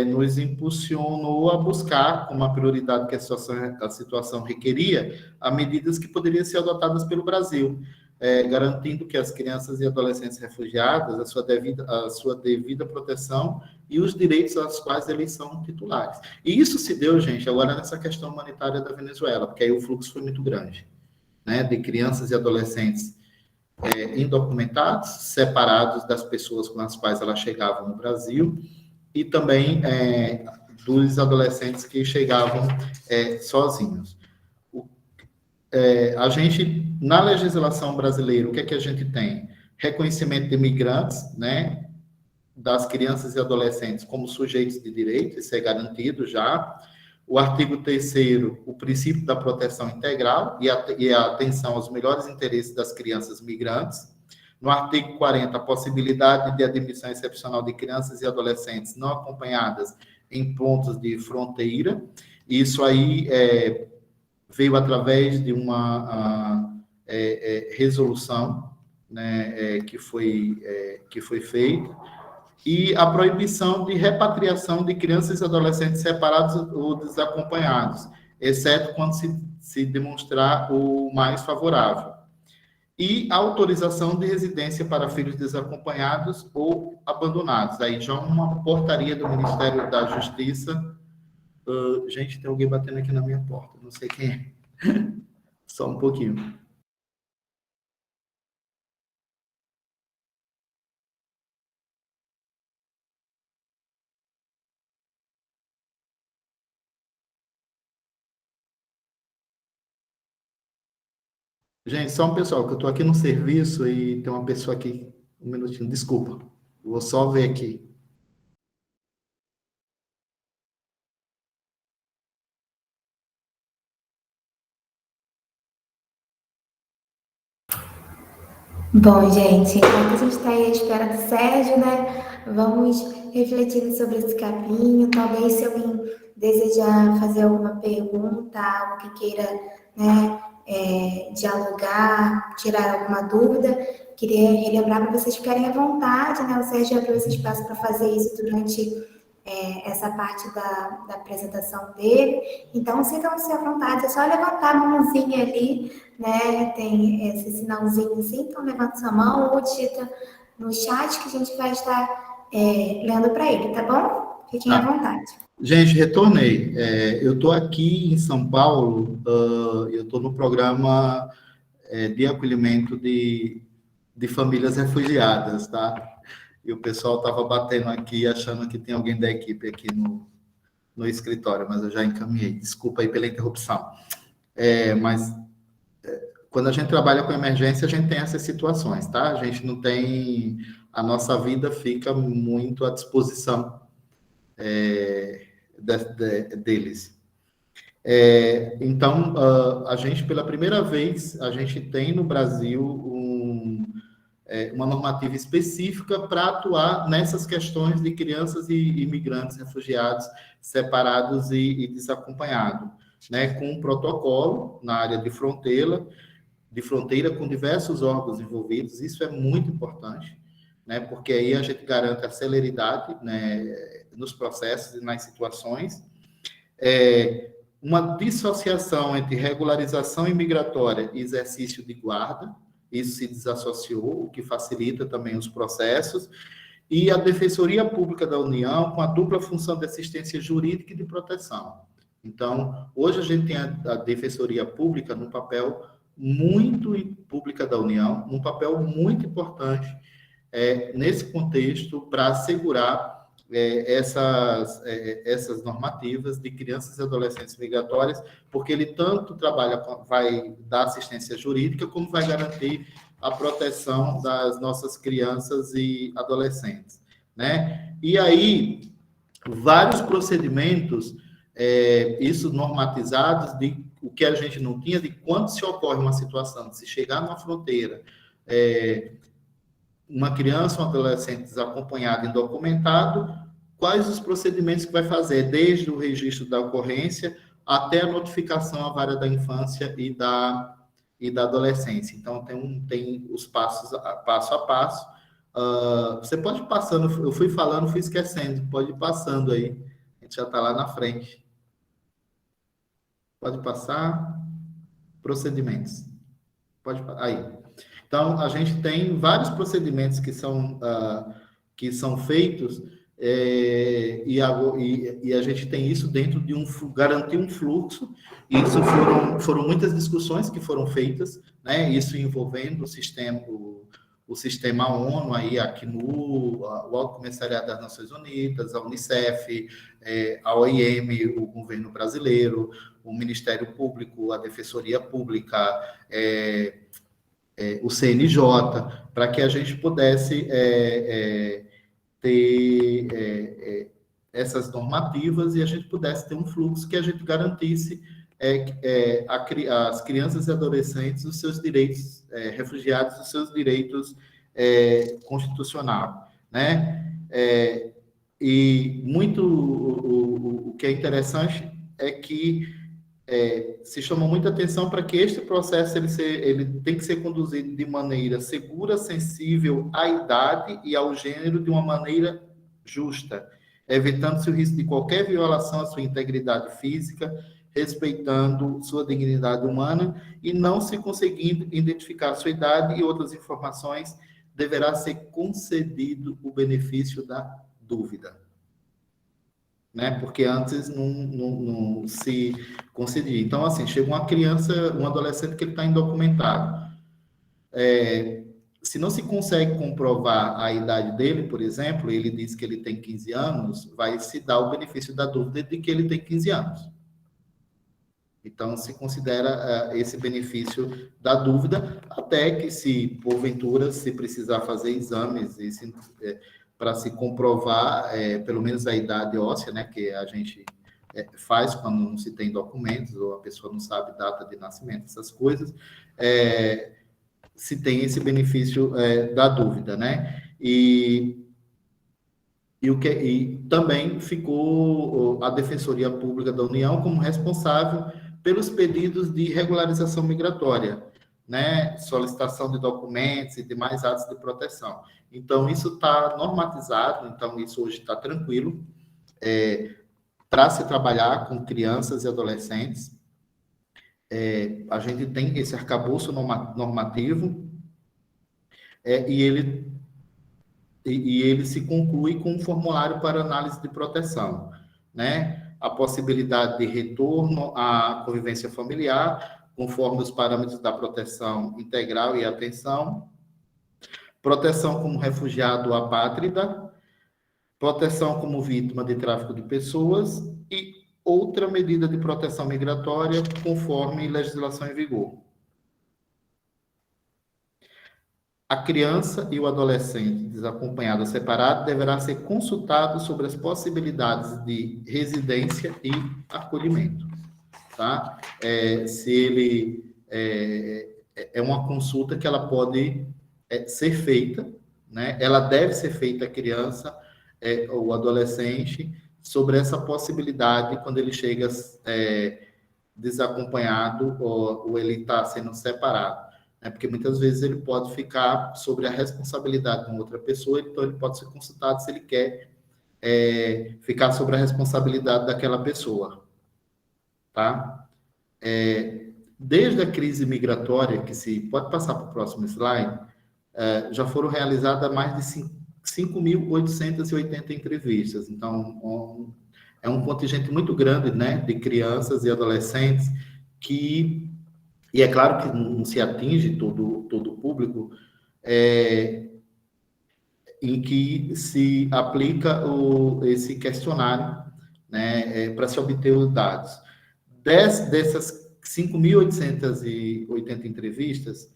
nos impulsionou a buscar, como a prioridade que a situação requeria, a medidas que poderiam ser adotadas pelo Brasil, garantindo que as crianças e adolescentes refugiadas a sua devida proteção e os direitos aos quais eles são titulares. E isso se deu, gente, agora nessa questão humanitária da Venezuela, porque aí o fluxo foi muito grande, né, de crianças e adolescentes indocumentados, separados das pessoas com as quais elas chegavam no Brasil, e também dos adolescentes que chegavam sozinhos. a gente, na legislação brasileira, o que é que a gente tem? Reconhecimento de imigrantes, né, das crianças e adolescentes como sujeitos de direito, isso é garantido já. O artigo 3º, o princípio da proteção integral e a atenção aos melhores interesses das crianças migrantes. No artigo 40, a possibilidade de admissão excepcional de crianças e adolescentes não acompanhadas em pontos de fronteira. Isso aí veio através de uma resolução, né, que foi feita, e a proibição de repatriação de crianças e adolescentes separados ou desacompanhados, exceto quando se demonstrar o mais favorável. E a autorização de residência para filhos desacompanhados ou abandonados. Aí já uma portaria do Ministério da Justiça. Gente, tem alguém batendo aqui na minha porta, não sei quem é. Só um pouquinho. Gente, só um pessoal, que eu estou aqui no serviço e tem uma pessoa aqui, um minutinho, desculpa. Vou só ver aqui. Bom, gente, enquanto a gente está aí à espera do Sérgio, né? Vamos refletindo sobre esse capinho. Talvez se alguém desejar fazer alguma pergunta, algo que queira, né, dialogar, tirar alguma dúvida, queria relembrar para vocês ficarem à vontade, né? O Sérgio abriu esse espaço para fazer isso durante essa parte da apresentação dele. Então, sintam-se à vontade, é só levantar a mãozinha ali, né? Tem esse sinalzinho assim, então levanta sua mão ou digita no chat que a gente vai estar lendo para ele, tá bom? Fiquem à vontade. Gente, retornei. Eu estou aqui em São Paulo, eu estou no programa de acolhimento de famílias refugiadas, tá? E o pessoal estava batendo aqui, achando que tem alguém da equipe aqui no escritório, mas eu já encaminhei. Desculpa aí pela interrupção. Mas quando a gente trabalha com emergência, a gente tem essas situações, tá? A gente não tem... A nossa vida fica muito à disposição deles. Então, a gente, pela primeira vez, a gente tem no Brasil uma normativa específica para atuar nessas questões de crianças e imigrantes refugiados separados e desacompanhados, né, com um protocolo na área de fronteira com diversos órgãos envolvidos. Isso é muito importante, né, porque aí a gente garante a celeridade, né, nos processos e nas situações. Uma dissociação entre regularização imigratória e exercício de guarda, isso se desassociou, o que facilita também os processos, e a Defensoria Pública da União com a dupla função de assistência jurídica e de proteção. Então, hoje a gente tem a Defensoria Pública num papel pública da União, num papel muito importante nesse contexto para assegurar essas normativas de crianças e adolescentes migratórias, porque ele tanto vai dar assistência jurídica, como vai garantir a proteção das nossas crianças e adolescentes, né? E aí, vários procedimentos, isso normatizados, de o que a gente não tinha, de quando se ocorre uma situação, de se chegar numa fronteira, uma criança ou um adolescente desacompanhado e indocumentado, quais os procedimentos que vai fazer, desde o registro da ocorrência até a notificação à vara da infância e da adolescência. Então, tem os passos, passo a passo. Você pode ir passando, eu fui falando, fui esquecendo, pode ir passando aí, a gente já está lá na frente. Pode passar, procedimentos. Aí. Então, a gente tem vários procedimentos que são feitos e a gente tem isso dentro de garantir um fluxo. E isso foram muitas discussões que foram feitas, né? Isso envolvendo o sistema ONU, aí, a ACNUR, o Alto Comissariado das Nações Unidas, a Unicef, a OIM, o governo brasileiro, o Ministério Público, a Defensoria Pública, o CNJ, para que a gente pudesse ter essas normativas e a gente pudesse ter um fluxo que a gente garantisse as crianças e adolescentes os seus direitos, refugiados, os seus direitos constitucionais, né? E muito o que é interessante é que se chama muita atenção para que este processo ele tem que ser conduzido de maneira segura, sensível à idade e ao gênero, de uma maneira justa, evitando-se o risco de qualquer violação à sua integridade física, respeitando sua dignidade humana, e não se conseguindo identificar sua idade e outras informações, deverá ser concedido o benefício da dúvida, né? Porque antes não se concedia. Então, assim, chega uma criança, um adolescente que ele está indocumentado. Se não se consegue comprovar a idade dele, por exemplo, ele diz que ele tem 15 anos, vai se dar o benefício da dúvida de que ele tem 15 anos. Então, se considera esse benefício da dúvida, até que, se porventura, se precisar fazer exames para se comprovar, pelo menos a idade óssea, né, que a gente faz quando não se tem documentos, ou a pessoa não sabe data de nascimento, essas coisas, se tem esse benefício da dúvida, né? E também ficou a Defensoria Pública da União como responsável pelos pedidos de regularização migratória, né? Solicitação de documentos e demais atos de proteção. Então, isso está normatizado, então isso hoje está tranquilo para se trabalhar com crianças e adolescentes. A gente tem esse arcabouço normativo e ele se conclui com um formulário para análise de proteção, né? A possibilidade de retorno à convivência familiar, conforme os parâmetros da proteção integral e atenção, proteção como refugiado apátrida, proteção como vítima de tráfico de pessoas e outra medida de proteção migratória, conforme legislação em vigor. A criança e o adolescente desacompanhado ou separado deverá ser consultado sobre as possibilidades de residência e acolhimento, tá? Se ele uma consulta que ela pode ser feita, né? Ela deve ser feita à criança ou adolescente sobre essa possibilidade quando ele chega desacompanhado ou ele está sendo separado. Porque muitas vezes ele pode ficar sobre a responsabilidade de uma outra pessoa, então ele pode ser consultado se ele quer ficar sobre a responsabilidade daquela pessoa, tá? Desde a crise migratória, pode passar para o próximo slide, já foram realizadas mais de 5.880 entrevistas, então é um contingente muito grande, né, de crianças e adolescentes e é claro que não se atinge todo o público, em que se aplica esse questionário, né, para se obter os dados. Dessas 5.880 entrevistas,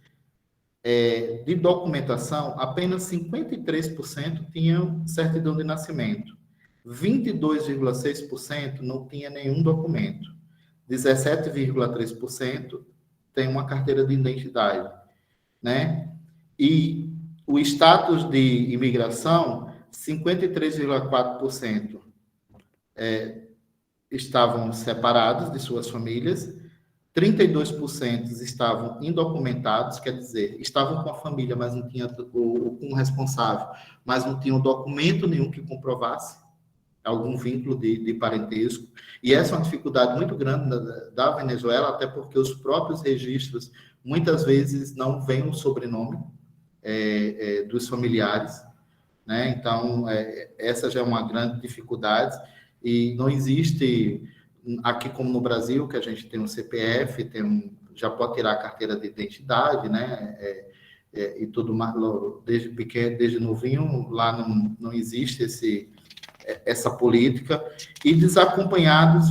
de documentação, apenas 53% tinham certidão de nascimento, 22,6% não tinha nenhum documento, 17,3% tem uma carteira de identidade, né? E o status de imigração, 53,4% estavam separados de suas famílias, 32% estavam indocumentados, quer dizer, estavam com a família, mas não tinha com o responsável, mas não tinham documento nenhum que comprovasse algum vínculo de parentesco. E essa é uma dificuldade muito grande da Venezuela, até porque os próprios registros, muitas vezes, não veem o sobrenome dos familiares, né? Então, essa já é uma grande dificuldade, e não existe, aqui como no Brasil, que a gente tem um CPF, já pode tirar a carteira de identidade, né? E tudo mais, desde pequeno, desde novinho, lá não existe essa política, e desacompanhados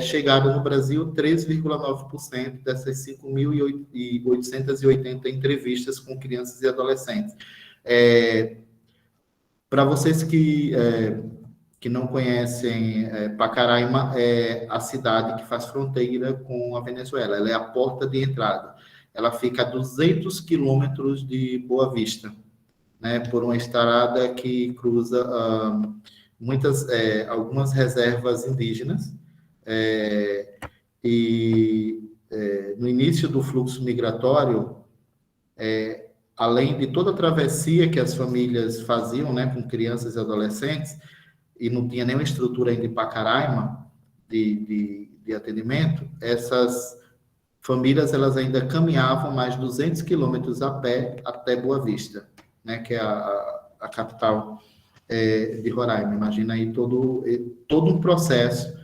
chegaram no Brasil 3,9% dessas 5.880 entrevistas com crianças e adolescentes. Para vocês que não conhecem, Pacaraima é a cidade que faz fronteira com a Venezuela, ela é a porta de entrada. Ela fica a 200 quilômetros de Boa Vista, né, por uma estrada que cruza algumas reservas indígenas, no início do fluxo migratório, além de toda a travessia que as famílias faziam, né, com crianças e adolescentes, e não tinha nenhuma estrutura ainda em Pacaraima de atendimento, essas famílias elas ainda caminhavam mais 200 quilômetros a pé até Boa Vista, né, que é a capital de Roraima. Imagina aí todo um processo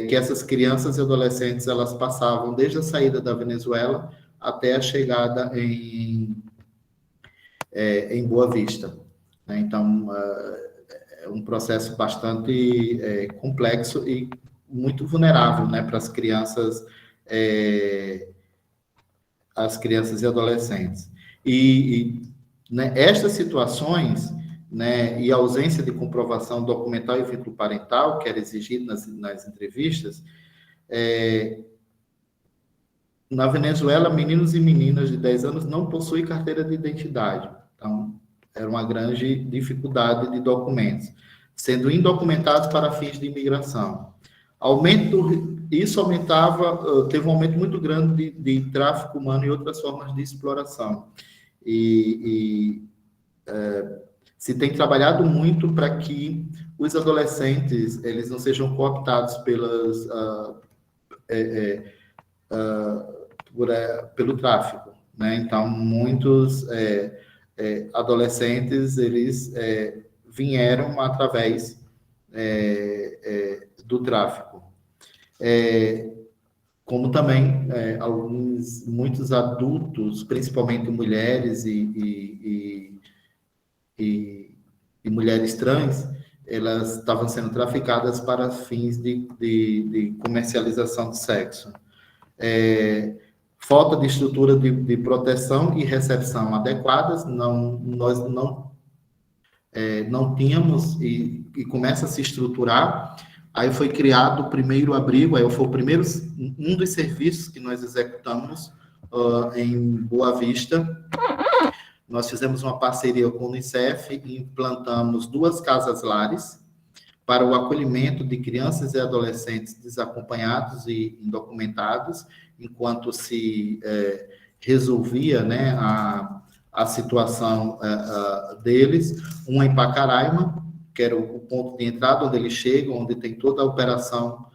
que essas crianças e adolescentes elas passavam desde a saída da Venezuela até a chegada em Boa Vista, né? Então, é um processo bastante complexo e muito vulnerável, né, para as crianças e adolescentes. Né, estas situações, né, e a ausência de comprovação documental e vínculo parental, que era exigido nas entrevistas, na Venezuela, meninos e meninas de 10 anos não possuem carteira de identidade. Então, era uma grande dificuldade de documentos, sendo indocumentados para fins de imigração. Isso teve um aumento muito grande de tráfico humano e outras formas de exploração. Se tem trabalhado muito para que os adolescentes eles não sejam cooptados pelo tráfico, né? Então, muitos adolescentes eles vieram através do tráfico. Como também muitos adultos, principalmente mulheres e mulheres trans, elas estavam sendo traficadas para fins de comercialização de sexo. Falta de estrutura de proteção e recepção adequadas, nós não tínhamos, e começa a se estruturar. Aí foi criado o primeiro abrigo, foi um dos serviços que nós executamos em Boa Vista. Nós fizemos uma parceria com o Unicef e implantamos 2 casas-lares para o acolhimento de crianças e adolescentes desacompanhados e indocumentados, enquanto se resolvia, né, a situação deles. Uma em Pacaraima, que era o ponto de entrada onde eles chegam, onde tem toda a operação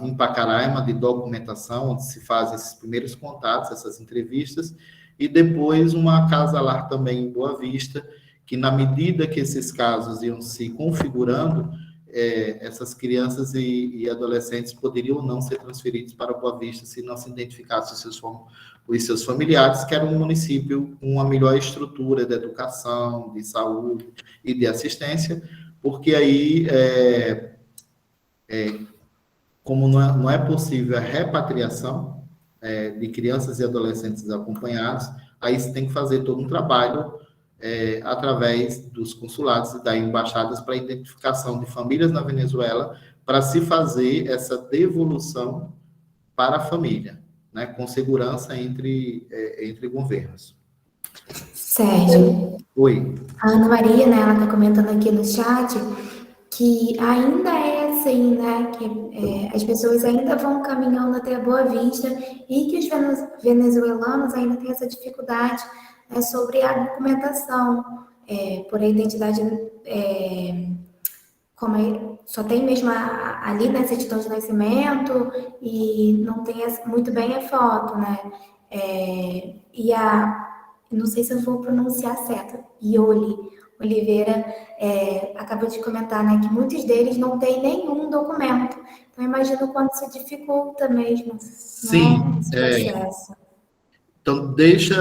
em Pacaraima de documentação, onde se fazem esses primeiros contatos, essas entrevistas, e depois uma casa-lar também em Boa Vista, que na medida que esses casos iam se configurando, essas crianças e adolescentes poderiam ou não ser transferidos para Boa Vista se não se identificasse os seus familiares, que era um município com uma melhor estrutura de educação, de saúde e de assistência, porque aí, como não é possível a repatriação de crianças e adolescentes acompanhados, aí se tem que fazer todo um trabalho através dos consulados e das embaixadas para a identificação de famílias na Venezuela, para se fazer essa devolução para a família, né, com segurança entre governos. Sérgio. Oi. A Ana Maria, né, ela está comentando aqui no chat que ainda é assim, né, que as pessoas ainda vão caminhando até a Boa Vista e que os venezuelanos ainda têm essa dificuldade sobre a documentação, por a identidade, só tem mesmo ali, né, certidão de nascimento e não tem muito bem a foto, né, não sei se eu vou pronunciar certo, Ioli Oliveira acabou de comentar, né, que muitos deles não têm nenhum documento. Então, imagino o quanto isso dificulta mesmo, sim, né, esse processo. Então, deixa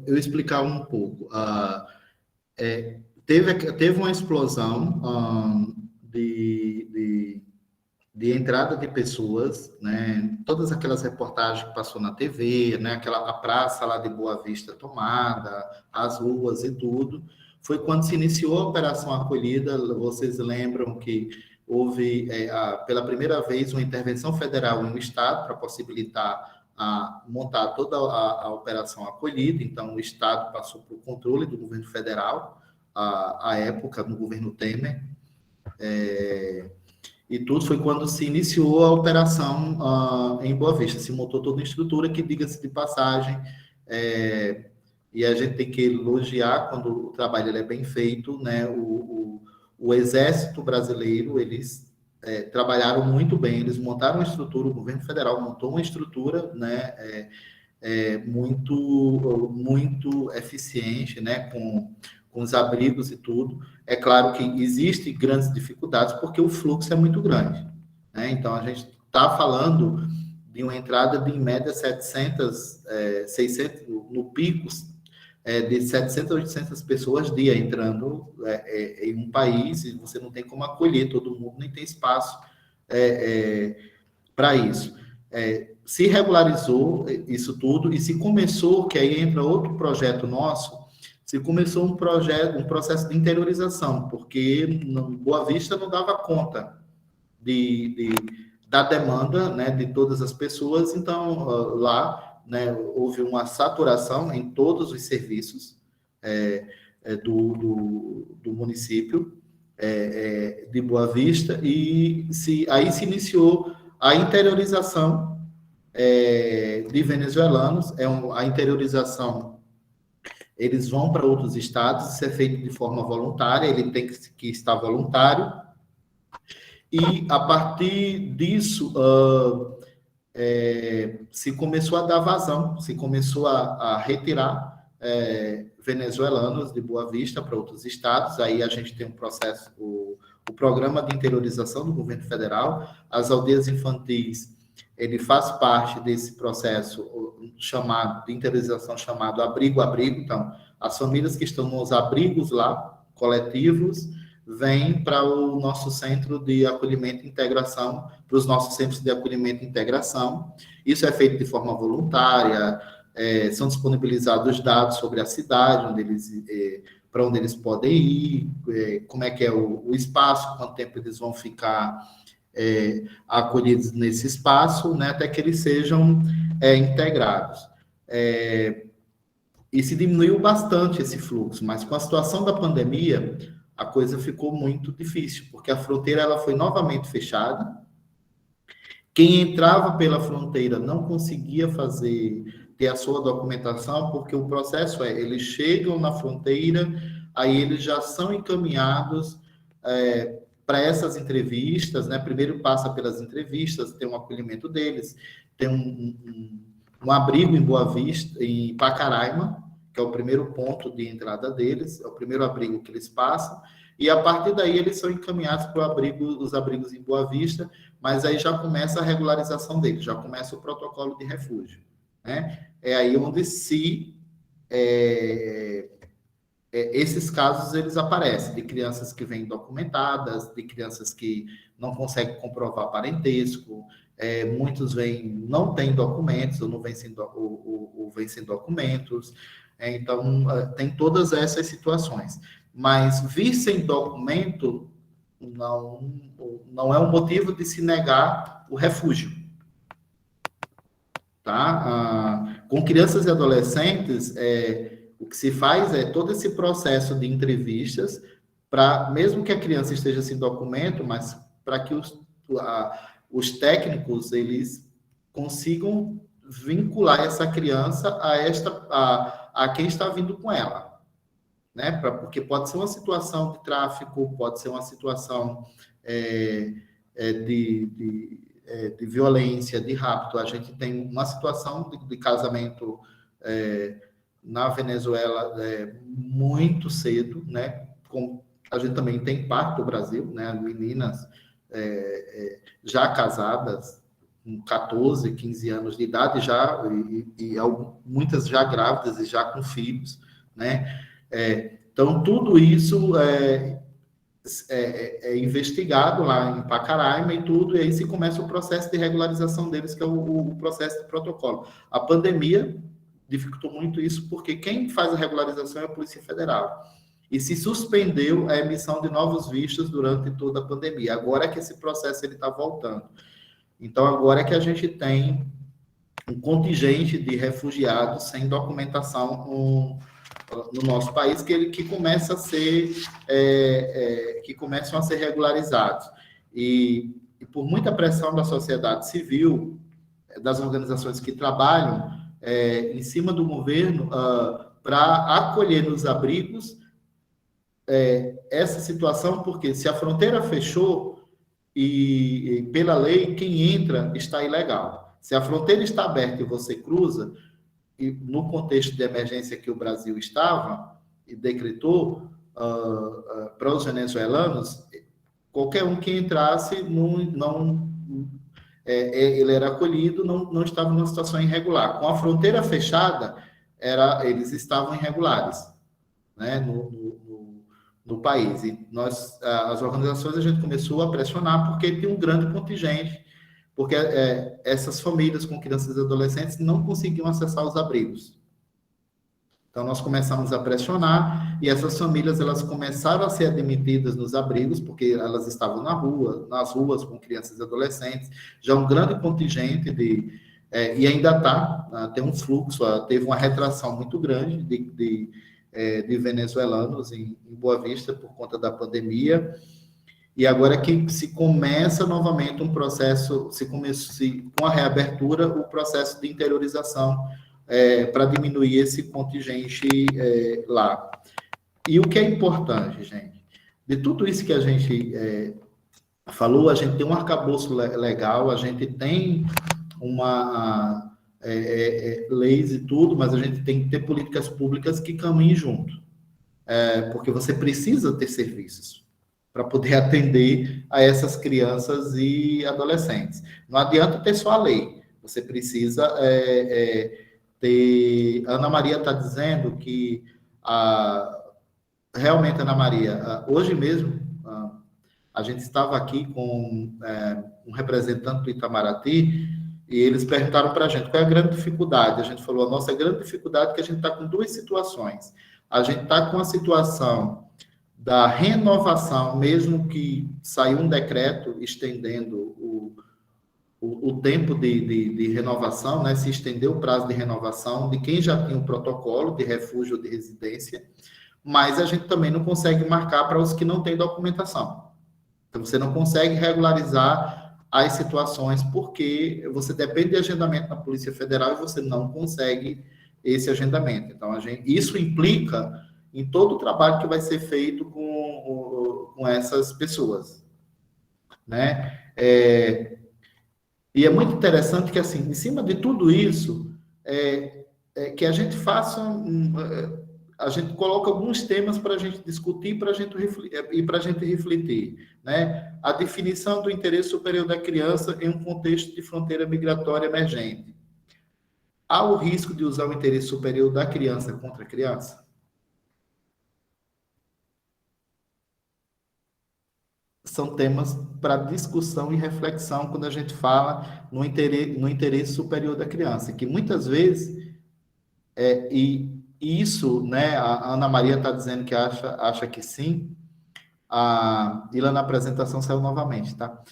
eu explicar um pouco. Teve uma explosão de entrada de pessoas, né? Todas aquelas reportagens que passou na TV, né? A praça lá de Boa Vista tomada, as ruas e tudo, foi quando se iniciou a Operação Acolhida. Vocês lembram que houve, pela primeira vez, uma intervenção federal em um estado para possibilitar montar toda a Operação Acolhida. Então, o estado passou por controle do governo federal, à época, no governo Temer, e tudo foi quando se iniciou a operação em Boa Vista. Se montou toda uma estrutura que, diga-se de passagem, e a gente tem que elogiar quando o trabalho ele é bem feito, né? O Exército Brasileiro, eles trabalharam muito bem, eles montaram uma estrutura, o governo federal montou uma estrutura, né? Muito eficiente, né? Com os abrigos e tudo. É claro que existem grandes dificuldades, porque o fluxo é muito grande, né? Então, a gente está falando de uma entrada de, em média, 600, no pico, de 700 a 800 pessoas dia entrando em um país, e você não tem como acolher todo mundo, nem tem espaço para isso. Se regularizou isso tudo, e se começou, que aí entra outro projeto nosso, se começou um processo de interiorização, porque Boa Vista não dava conta da demanda, né, de todas as pessoas. Então, lá, né, houve uma saturação em todos os serviços do município de Boa Vista, e aí se iniciou a interiorização de venezuelanos. A interiorização, eles vão para outros estados, isso é feito de forma voluntária, ele tem que estar voluntário, e a partir disso se começou a dar vazão, se começou a retirar venezuelanos de Boa Vista para outros estados. Aí a gente tem um processo, o programa de interiorização do governo federal, as aldeias infantis, ele faz parte desse processo chamado de interiorização, chamado abrigo-abrigo. Então, as famílias que estão nos abrigos lá, coletivos, vêm para o nosso centro de acolhimento e integração, para os nossos centros de acolhimento e integração. Isso é feito de forma voluntária, são disponibilizados dados sobre a cidade, para onde eles podem ir, como é que é o espaço, quanto tempo eles vão ficar acolhidos nesse espaço, né, até que eles sejam integrados. E se diminuiu bastante esse fluxo, mas com a situação da pandemia, a coisa ficou muito difícil, porque a fronteira ela foi novamente fechada. Quem entrava pela fronteira não conseguia ter a sua documentação, porque o processo eles chegam na fronteira, aí eles já são encaminhados para essas entrevistas, né? Primeiro passa pelas entrevistas, tem um acolhimento deles, tem um abrigo em Boa Vista, em Pacaraima, que é o primeiro ponto de entrada deles, é o primeiro abrigo que eles passam, e a partir daí eles são encaminhados para os abrigos em Boa Vista, mas aí já começa a regularização deles, já começa o protocolo de refúgio, né? É aí onde esses casos eles aparecem, de crianças que vêm documentadas, de crianças que não conseguem comprovar parentesco, muitos não têm documentos, ou não vêm sem documentos. Então, tem todas essas situações. Mas vir sem documento não é um motivo de se negar o refúgio. Tá? Com crianças e adolescentes, o que se faz é todo esse processo de entrevistas, mesmo que a criança esteja sem documento, mas para que os técnicos eles consigam vincular essa criança a quem está vindo com ela, né? Porque pode ser uma situação de tráfico, pode ser uma situação de violência, de rapto. A gente tem uma situação de casamento na Venezuela muito cedo, né? A gente também tem parte do Brasil, né? Meninas já casadas, com 14, 15 anos de idade, muitas já grávidas e já com filhos, né? Então, tudo isso é investigado lá em Pacaraima e tudo, e aí se começa o processo de regularização deles, que é o processo de protocolo. A pandemia dificultou muito isso, porque quem faz a regularização é a Polícia Federal. E se suspendeu a emissão de novos vistos durante toda a pandemia. Agora é que esse processo está voltando. Então, agora é que a gente tem um contingente de refugiados sem documentação no nosso país, que começa a ser, que começam a ser regularizados. E por muita pressão da sociedade civil, das organizações que trabalham em cima do governo, para acolher nos abrigos essa situação, porque se a fronteira fechou, e pela lei, quem entra está ilegal. Se a fronteira está aberta e você cruza, e no contexto de emergência que o Brasil estava e decretou para os venezuelanos, qualquer um que entrasse ele era acolhido, não estava numa situação irregular. Com a fronteira fechada, eles estavam irregulares, né, no país. E nós, as organizações, a gente começou a pressionar porque tem um grande contingente, porque essas famílias com crianças e adolescentes não conseguiam acessar os abrigos. Então, nós começamos a pressionar e essas famílias, elas começaram a ser admitidas nos abrigos, porque elas estavam nas ruas com crianças e adolescentes, já um grande contingente e ainda tem um fluxo, teve uma retração muito grande de venezuelanos em Boa Vista por conta da pandemia. E agora que se começa novamente um processo, com a reabertura, o processo de interiorização para diminuir esse contingente lá. E o que é importante, gente, de tudo isso que a gente falou, a gente tem um arcabouço legal, a gente tem leis e tudo, mas a gente tem que ter políticas públicas que caminhem junto, porque você precisa ter serviços para poder atender a essas crianças e adolescentes. Não adianta ter só a lei, você precisa ter... Ana Maria está dizendo que, realmente, Ana Maria, hoje mesmo, a gente estava aqui com um representante do Itamaraty, e eles perguntaram para a gente qual é a grande dificuldade. A gente falou, a nossa grande dificuldade é que a gente está com duas situações. A gente está com a situação da renovação, mesmo que saiu um decreto estendendo o tempo de renovação, né? Se estendeu o prazo de renovação de quem já tinha um protocolo de refúgio ou de residência, mas a gente também não consegue marcar para os que não têm documentação. Então, você não consegue regularizar as situações porque você depende de agendamento na Polícia Federal e você não consegue esse agendamento. Então, isso implica em todo o trabalho que vai ser feito com essas pessoas, né? E é muito interessante que, assim, em cima de tudo isso, que a gente faça, a gente coloca alguns temas para a gente discutir para a gente refletir, né? A definição do interesse superior da criança em um contexto de fronteira migratória emergente. Há o risco de usar o interesse superior da criança contra a criança? São temas para discussão e reflexão quando a gente fala no interesse superior da criança, que muitas vezes, e isso, né, a Ana Maria está dizendo que acha que sim, a Ila na apresentação saiu novamente, tá?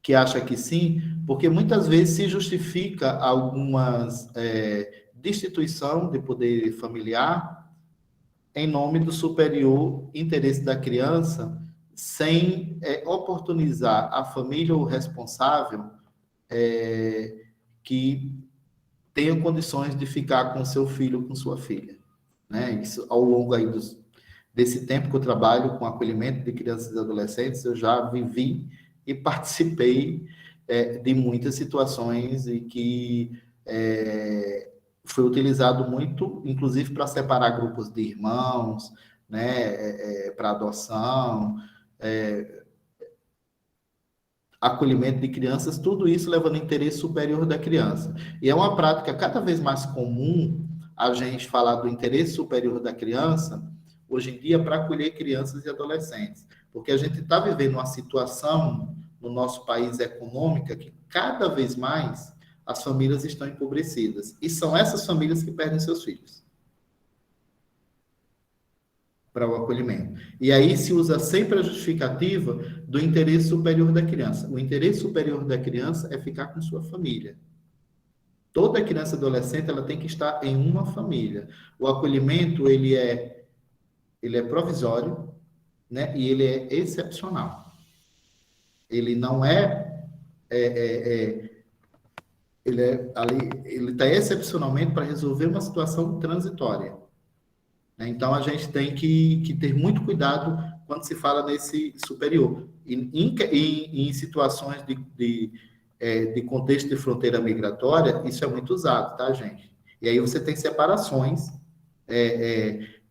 Que acha que sim, porque muitas vezes se justifica algumas destituição de poder familiar em nome do superior interesse da criança, sem oportunizar a família ou o responsável que tenha condições de ficar com seu filho ou com sua filha, né? Isso, ao longo aí desse tempo que eu trabalho com acolhimento de crianças e adolescentes, eu já vivi e participei de muitas situações e que foi utilizado muito, inclusive, para separar grupos de irmãos, né, para adoção, acolhimento de crianças, tudo isso levando ao interesse superior da criança. E é uma prática cada vez mais comum a gente falar do interesse superior da criança hoje em dia, para acolher crianças e adolescentes. Porque a gente está vivendo uma situação no nosso país econômica que cada vez mais as famílias estão empobrecidas. E são essas famílias que perdem seus filhos para o acolhimento. E aí se usa sempre a justificativa do interesse superior da criança. O interesse superior da criança é ficar com sua família. Toda criança e adolescente ela tem que estar em uma família. O acolhimento ele é provisório, né? E ele é excepcional. Ele não ele está excepcionalmente para resolver uma situação transitória. Então, a gente tem que ter muito cuidado quando se fala nesse superior. Em situações de contexto de fronteira migratória, isso é muito usado, tá, gente? E aí você tem separações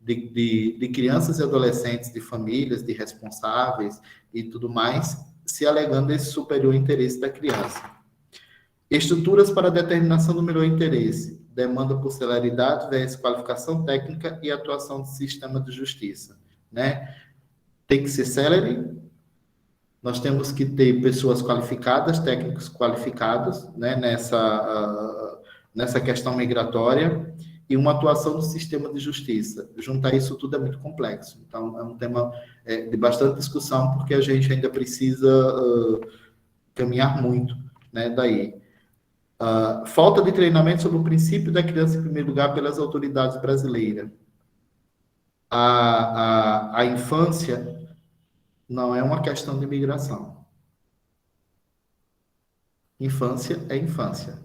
de crianças e adolescentes, de famílias, de responsáveis e tudo mais, se alegando esse superior interesse da criança. Estruturas para determinação do melhor interesse. Demanda por celeridade, versus qualificação técnica e atuação do sistema de justiça, né? Tem que ser célere, nós temos que ter pessoas qualificadas, técnicos qualificados, né, nessa questão migratória, e uma atuação do sistema de justiça. Juntar isso tudo é muito complexo. Então, é um tema de bastante discussão, porque a gente ainda precisa caminhar muito, né, daí. Falta de treinamento sobre o princípio da criança em primeiro lugar pelas autoridades brasileiras. A infância não é uma questão de migração. Infância é infância.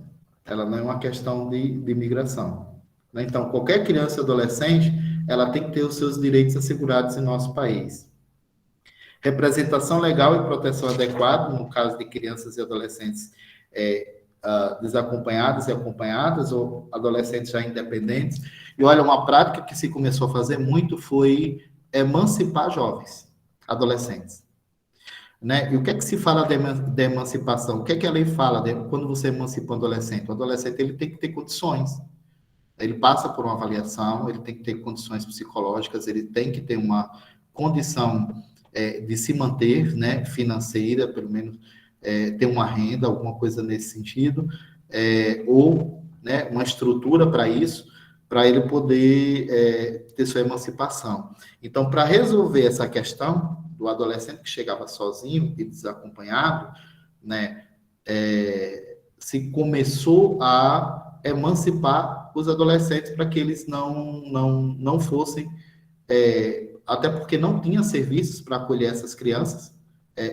Ela não é uma questão de migração. Então, qualquer criança e adolescente, ela tem que ter os seus direitos assegurados em nosso país. Representação legal e proteção adequada, no caso de crianças e adolescentes desacompanhadas e acompanhadas, ou adolescentes já independentes. E olha, uma prática que se começou a fazer muito foi emancipar jovens, adolescentes. Né? E o que é que se fala de emancipação? O que é que a lei fala quando você emancipa um adolescente? O adolescente ele tem que ter condições. Ele passa por uma avaliação, ele tem que ter condições psicológicas, ele tem que ter uma condição de se manter, né, financeira, pelo menos ter uma renda, alguma coisa nesse sentido, ou, né, uma estrutura para isso, para ele poder ter sua emancipação. Então, para resolver essa questão do adolescente que chegava sozinho e desacompanhado, né, se começou a emancipar os adolescentes para que eles não fossem, até porque não tinha serviços para acolher essas crianças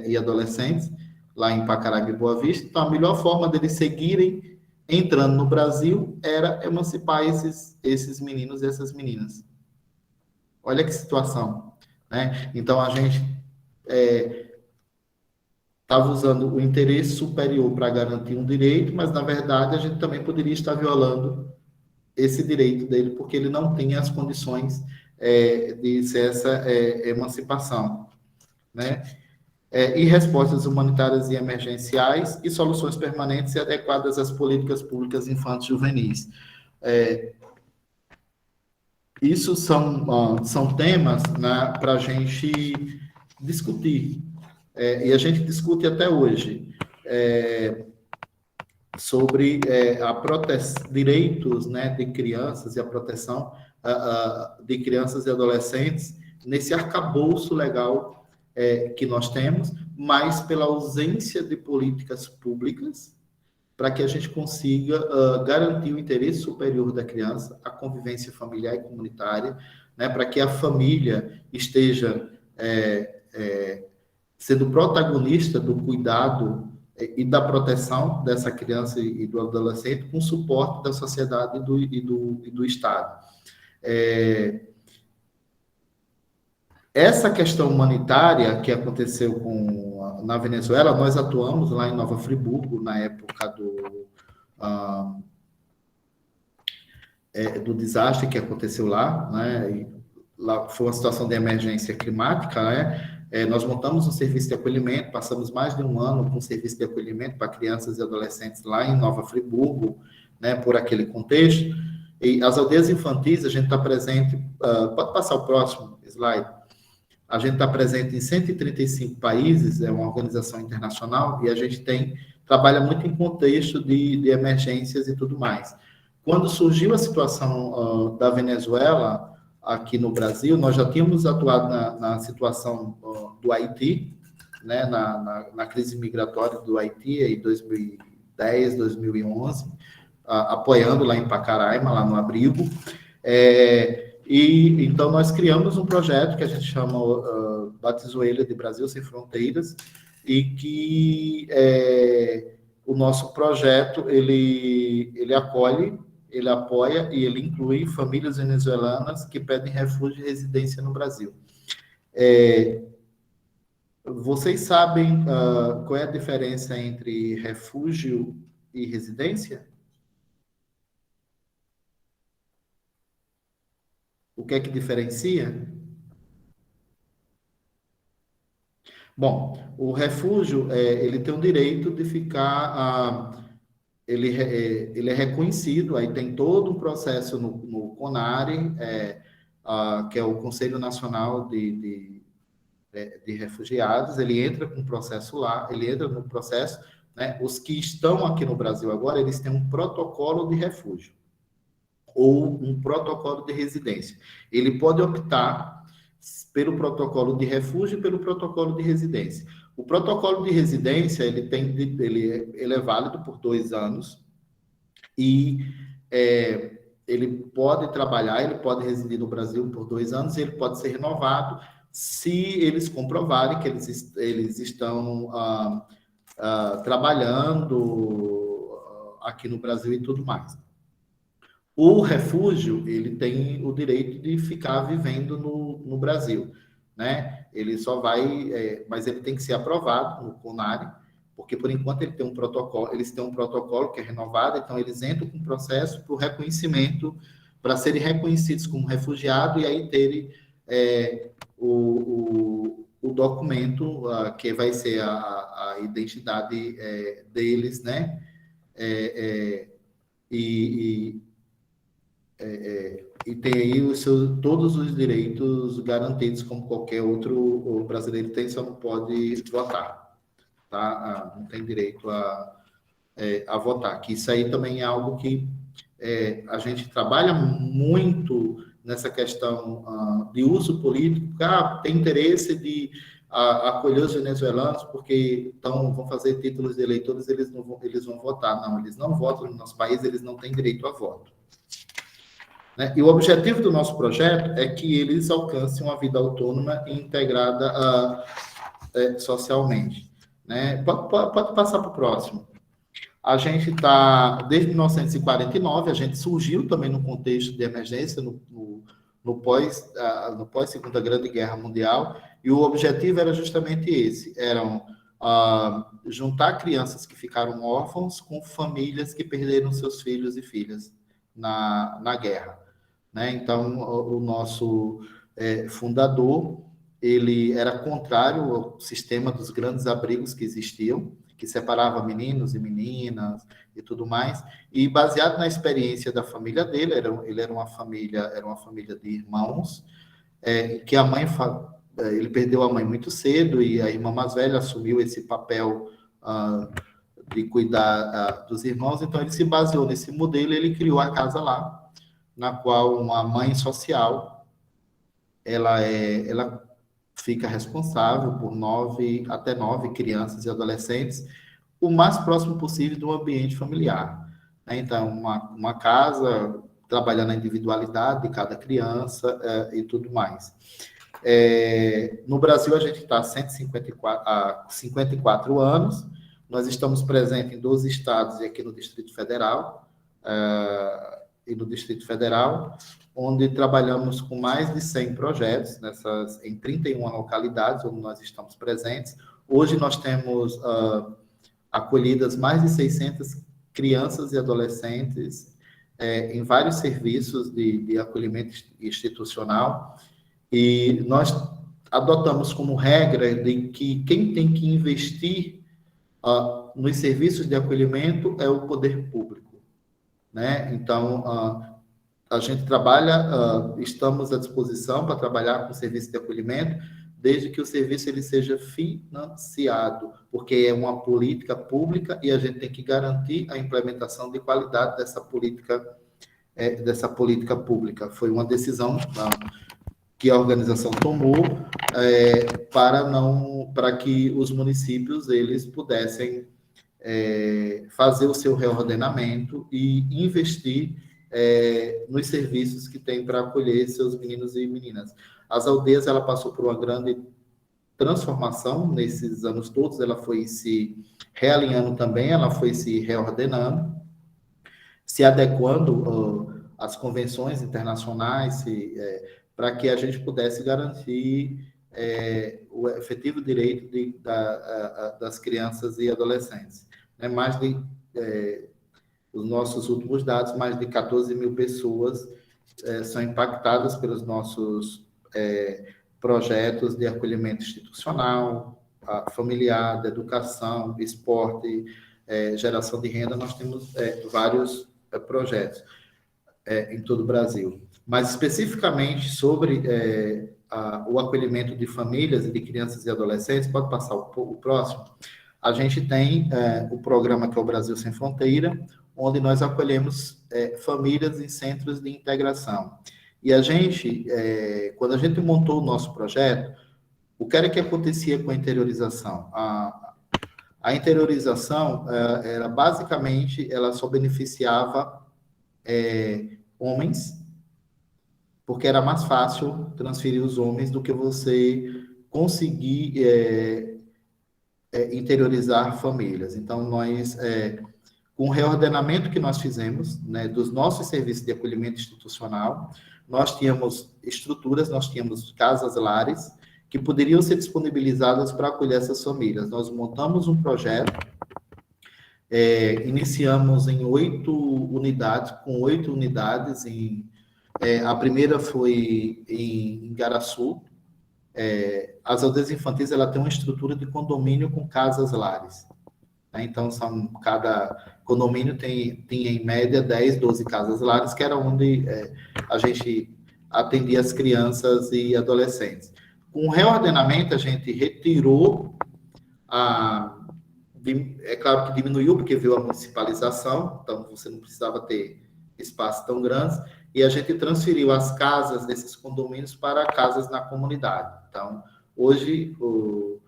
e adolescentes lá em Pacaraima e Boa Vista. Então, a melhor forma deles seguirem entrando no Brasil era emancipar esses meninos e essas meninas. Olha que situação, né? Então, a gente estava usando o interesse superior para garantir um direito, mas, na verdade, a gente também poderia estar violando esse direito dele, porque ele não tinha as condições de ser essa emancipação, né? E respostas humanitárias e emergenciais e soluções permanentes e adequadas às políticas públicas infantis e juvenis. Isso são temas, né, para a gente discutir, e a gente discute até hoje, sobre direitos, né, de crianças e a proteção de crianças e adolescentes nesse arcabouço legal que nós temos, mas pela ausência de políticas públicas para que a gente consiga garantir o interesse superior da criança, a convivência familiar e comunitária, né, para que a família esteja sendo protagonista do cuidado e da proteção dessa criança e do adolescente com suporte da sociedade e do Estado. Essa questão humanitária que aconteceu na Venezuela, nós atuamos lá em Nova Friburgo, na época do desastre que aconteceu lá, né? E lá foi uma situação de emergência climática, né? Nós montamos um serviço de acolhimento, passamos mais de um ano com um serviço de acolhimento para crianças e adolescentes lá em Nova Friburgo, né, por aquele contexto. E as aldeias infantis, a gente está presente, pode passar o próximo slide. A gente está presente em 135 países, é uma organização internacional, e a gente trabalha muito em contexto de emergências e tudo mais. Quando surgiu a situação da Venezuela aqui no Brasil, nós já tínhamos atuado na situação do Haiti, né, na crise migratória do Haiti, em 2010, 2011, apoiando lá em Pacaraima, lá no abrigo. E então nós criamos um projeto que a gente chama batizou ele de Brasil Sem Fronteiras, e que o nosso projeto ele acolhe, ele apoia e ele inclui famílias venezuelanas que pedem refúgio e residência no Brasil. Vocês sabem qual é a diferença entre refúgio e residência? O que é que diferencia? Bom, o refúgio, ele tem o direito de ficar, ele é reconhecido, aí tem todo um processo no CONARE, que é o Conselho Nacional de Refugiados, ele entra com o processo lá, ele entra no processo, né? Os que estão aqui no Brasil agora, eles têm um protocolo de refúgio, ou um protocolo de residência. Ele pode optar pelo protocolo de refúgio e pelo protocolo de residência. O protocolo de residência, ele é válido por 2 anos, e ele pode trabalhar, ele pode residir no Brasil por 2 anos, e ele pode ser renovado se eles comprovarem que eles estão trabalhando aqui no Brasil e tudo mais. O refúgio, ele tem o direito de ficar vivendo no Brasil, né? Ele só vai, mas ele tem que ser aprovado no CONARE, porque por enquanto eles têm um protocolo que é renovado, então eles entram com o processo para o reconhecimento, para serem reconhecidos como refugiados, e aí terem o documento que vai ser a identidade deles, né? E tem aí todos os direitos garantidos como qualquer outro brasileiro tem, só não pode votar, tá? Não tem direito a votar. Que isso aí também é algo que a gente trabalha muito nessa questão de uso político, tem interesse de acolher os venezuelanos porque vão fazer títulos de eleitores, eles vão votar. Não, eles não votam no nosso país, eles não têm direito a voto. Né? E o objetivo do nosso projeto é que eles alcancem uma vida autônoma e integrada socialmente. Né? Pode passar para o próximo. A gente está, desde 1949, a gente surgiu também no contexto de emergência, no pós-Segunda Grande Guerra Mundial, e o objetivo era justamente esse, eram juntar crianças que ficaram órfãos com famílias que perderam seus filhos e filhas na guerra. Né? Então, o nosso fundador, ele era contrário ao sistema dos grandes abrigos que existiam, que separava meninos e meninas e tudo mais, e baseado na experiência da família dele, ele era uma família de irmãos, que a mãe, ele perdeu a mãe muito cedo, e a irmã mais velha assumiu esse papel de cuidar dos irmãos, então ele se baseou nesse modelo, ele criou a casa lá, na qual uma mãe social, ela fica responsável por até 9 crianças e adolescentes, o mais próximo possível do ambiente familiar. Né? Então, uma casa trabalhando a individualidade de cada criança e tudo mais. No Brasil, a gente está há 54 anos, nós estamos presentes em 12 estados e aqui no Distrito Federal, onde trabalhamos com mais de 100 projetos em 31 localidades onde nós estamos presentes. Hoje nós temos acolhidas mais de 600 crianças e adolescentes em vários serviços de acolhimento institucional, e nós adotamos como regra de que quem tem que investir nos serviços de acolhimento é o poder público. Né? Então, a gente trabalha, estamos à disposição para trabalhar com o serviço de acolhimento, desde que o serviço ele seja financiado, porque é uma política pública e a gente tem que garantir a implementação de qualidade dessa política pública. Foi uma decisão que a organização tomou para que os municípios eles pudessem fazer o seu reordenamento e investir nos serviços que tem para acolher seus meninos e meninas. As aldeias, ela passou por uma grande transformação nesses anos todos, ela foi se realinhando também, ela foi se reordenando, se adequando às convenções internacionais, para que a gente pudesse garantir o efetivo direito das crianças e adolescentes. Os nossos últimos dados, mais de 14 mil pessoas são impactadas pelos nossos projetos de acolhimento institucional, familiar, de educação, esporte, geração de renda. Nós temos vários projetos em todo o Brasil. Mas, especificamente, sobre o acolhimento de famílias e de crianças e adolescentes, pode passar o próximo, a gente tem o programa que é o Brasil Sem Fronteira, onde nós acolhemos famílias em centros de integração. E a gente, quando a gente montou o nosso projeto, o que era que acontecia com a interiorização? A interiorização, basicamente, ela só beneficiava homens, porque era mais fácil transferir os homens do que você conseguir interiorizar famílias. Então, nós, com o reordenamento que nós fizemos, né, dos nossos serviços de acolhimento institucional, nós tínhamos estruturas, nós tínhamos casas-lares que poderiam ser disponibilizadas para acolher essas famílias. Nós montamos um projeto, iniciamos em 8 unidades, com 8 unidades. A primeira foi em Igaraçu. As aldeias infantis ela tem uma estrutura de condomínio com casas-lares. Então, cada condomínio tem em média 10, 12 casas-lares, que era onde a gente atendia as crianças e adolescentes. Com o reordenamento, a gente retirou é claro que diminuiu, porque veio a municipalização, então você não precisava ter espaços tão grandes, e a gente transferiu as casas desses condomínios para casas na comunidade. Então, hoje, o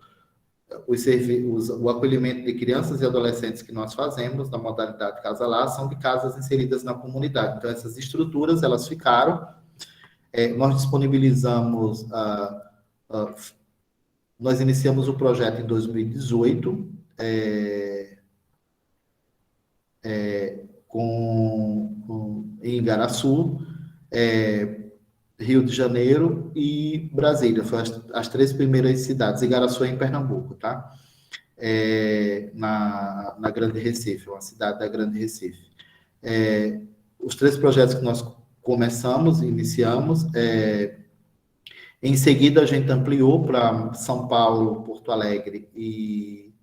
acolhimento de crianças e adolescentes que nós fazemos na modalidade Casa Lá são de casas inseridas na comunidade. Então, essas estruturas, elas ficaram. Nós disponibilizamos, nós iniciamos o projeto em 2018, em Igaraçu, Rio de Janeiro e Brasília. Foram as 3 primeiras cidades. Igaraçu é em Pernambuco, tá? Na Grande Recife, uma cidade da Grande Recife. Os 3 projetos que nós começamos, iniciamos. Em seguida, a gente ampliou para São Paulo, Porto Alegre e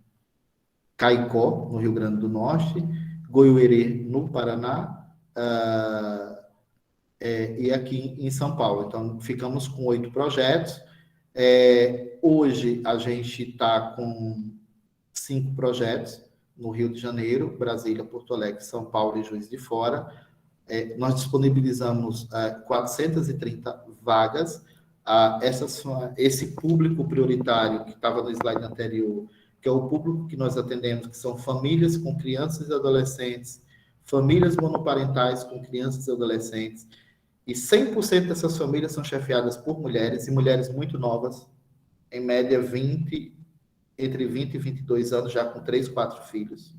Caicó, no Rio Grande do Norte, Goiuerê, no Paraná, e aqui em São Paulo. Então, ficamos com 8 projetos. Hoje, a gente está com 5 projetos no Rio de Janeiro, Brasília, Porto Alegre, São Paulo e Juiz de Fora. Nós disponibilizamos 430 vagas. Esse público prioritário que estava no slide anterior, que é o público que nós atendemos, que são famílias com crianças e adolescentes, famílias monoparentais com crianças e adolescentes, e 100% dessas famílias são chefiadas por mulheres, e mulheres muito novas, em média entre 20 e 22 anos, já com 3, 4 filhos.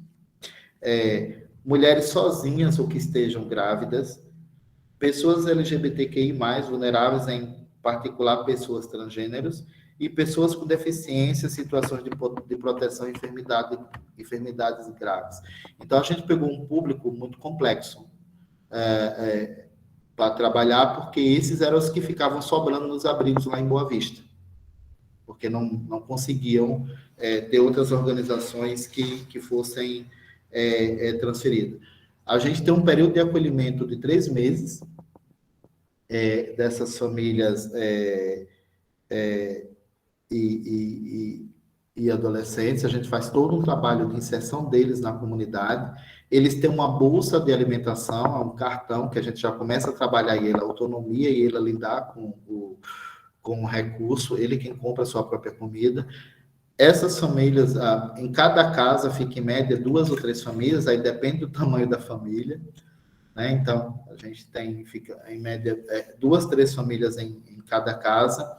Mulheres sozinhas ou que estejam grávidas, pessoas LGBTQI+, vulneráveis, em particular pessoas transgêneros, e pessoas com deficiência, situações de proteção e enfermidades graves. Então, a gente pegou um público muito complexo para trabalhar, porque esses eram os que ficavam sobrando nos abrigos lá em Boa Vista, porque não conseguiam ter outras organizações que fossem transferidas. A gente tem um período de acolhimento de 3 meses, dessas famílias e adolescentes. A gente faz todo um trabalho de inserção deles na comunidade. Eles têm uma bolsa de alimentação, um cartão que a gente já começa a trabalhar ele, a autonomia e ele a lidar com o recurso, ele quem compra a sua própria comida. Essas famílias, em cada casa fica em média 2 ou 3 famílias, aí depende do tamanho da família, né? Então, a gente fica em média 2, 3 famílias em cada casa,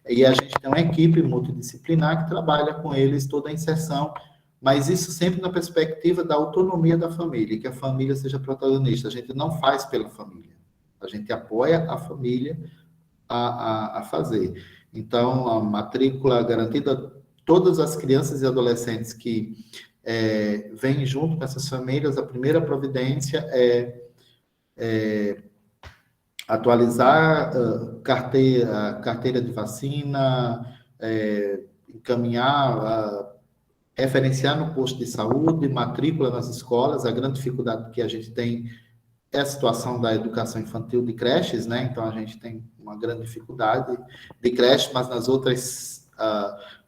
e a gente tem uma equipe multidisciplinar que trabalha com eles toda a inserção, mas isso sempre na perspectiva da autonomia da família, que a família seja protagonista. A gente não faz pela família, a gente apoia a família a fazer. Então, a matrícula garantida, todas as crianças e adolescentes que vêm junto com essas famílias, a primeira providência é atualizar carteira de vacina, encaminhar, referenciar no posto de saúde, matrícula nas escolas. A grande dificuldade que a gente tem é a situação da educação infantil de creches, né? Então, a gente tem uma grande dificuldade de creche, mas nas outras,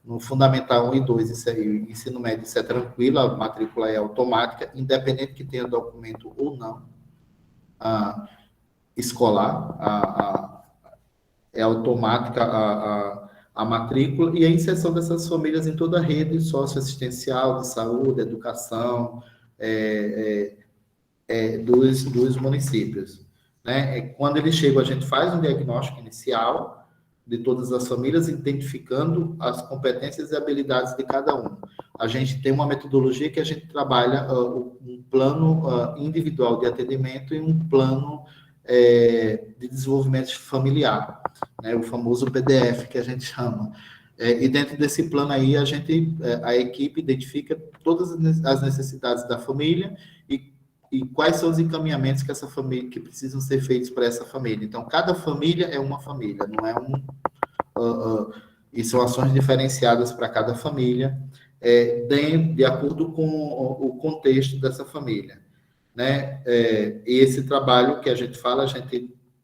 no Fundamental 1 e 2, ensino médio, isso é tranquilo, a matrícula é automática, independente que tenha documento ou não escolar, é automática a matrícula e a inserção dessas famílias em toda a rede socioassistencial, de saúde, educação, dos municípios, né? Quando eles chegam, a gente faz um diagnóstico inicial de todas as famílias, identificando as competências e habilidades de cada um. A gente tem uma metodologia que a gente trabalha um plano individual de atendimento e um plano de desenvolvimento familiar, né? O famoso PDF que a gente chama. E dentro desse plano aí, a equipe identifica todas as necessidades da família e quais são os encaminhamentos que essa família que precisam ser feitos para essa família. Então, cada família é uma família, não é e são ações diferenciadas para cada família, de acordo com o contexto dessa família, né? E esse trabalho que a gente fala,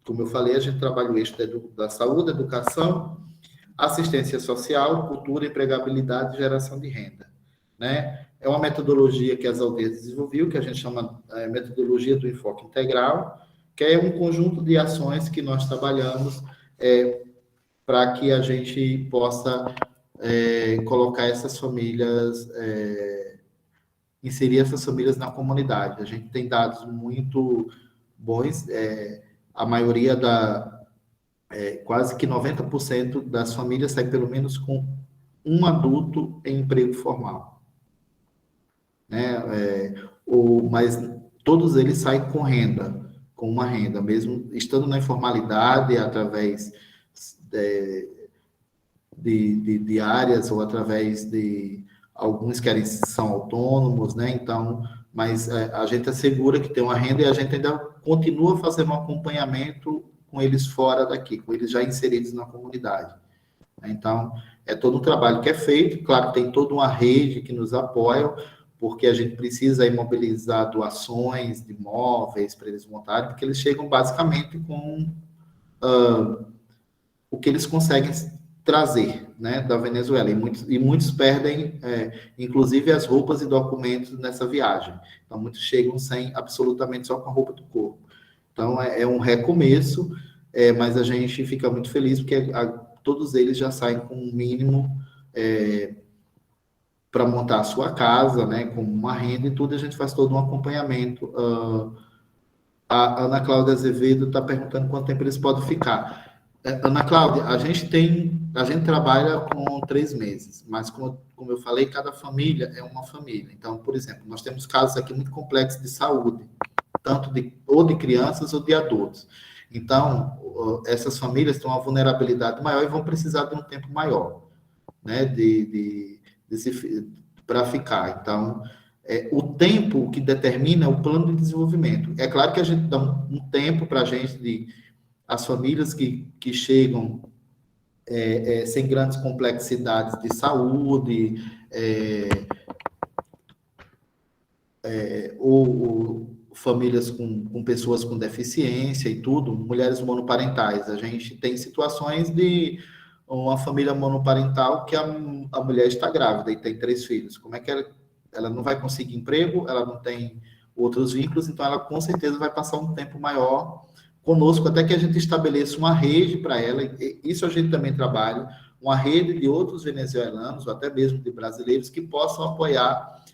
como eu falei, a gente trabalha o eixo da saúde, educação, assistência social, cultura, empregabilidade e geração de renda, né? É uma metodologia que as aldeias desenvolveu, que a gente chama metodologia do enfoque integral, que é um conjunto de ações que nós trabalhamos para que a gente possa colocar essas famílias, inserir essas famílias na comunidade. A gente tem dados muito bons, a maioria quase que 90% das famílias sai pelo menos com um adulto em emprego formal, né? Mas todos eles saem com renda, com uma renda, mesmo estando na informalidade, através de áreas ou através de alguns que são autônomos, né? Então, mas a gente assegura que tem uma renda e a gente ainda continua fazendo um acompanhamento com eles fora daqui, com eles já inseridos na comunidade. Então, é todo um trabalho que é feito, claro, tem toda uma rede que nos apoia, porque a gente precisa imobilizar doações de imóveis para eles montarem, porque eles chegam basicamente com o que eles conseguem trazer, né, da Venezuela, e muitos perdem, inclusive, as roupas e documentos nessa viagem. Então, muitos chegam absolutamente só com a roupa do corpo. Então, é um recomeço, mas a gente fica muito feliz, porque todos eles já saem com um mínimo para montar a sua casa, né, com uma renda e tudo. A gente faz todo um acompanhamento. A Ana Cláudia Azevedo está perguntando quanto tempo eles podem ficar. Ana Cláudia, a gente trabalha com 3 meses, mas como eu falei, cada família é uma família. Então, por exemplo, nós temos casos aqui muito complexos de saúde, tanto ou de crianças ou de adultos. Então, essas famílias têm uma vulnerabilidade maior e vão precisar de um tempo maior, né, para ficar. Então, o tempo que determina é o plano de desenvolvimento. É claro que a gente dá um tempo para a gente, as famílias que chegam sem grandes complexidades de saúde, ou famílias com pessoas com deficiência e tudo, mulheres monoparentais. A gente tem situações de uma família monoparental que a mulher está grávida e tem 3 filhos. Como é que ela não vai conseguir emprego, ela não tem outros vínculos, então ela com certeza vai passar um tempo maior conosco, até que a gente estabeleça uma rede para ela, e isso a gente também trabalha, uma rede de outros venezuelanos, ou até mesmo de brasileiros, que possam apoiar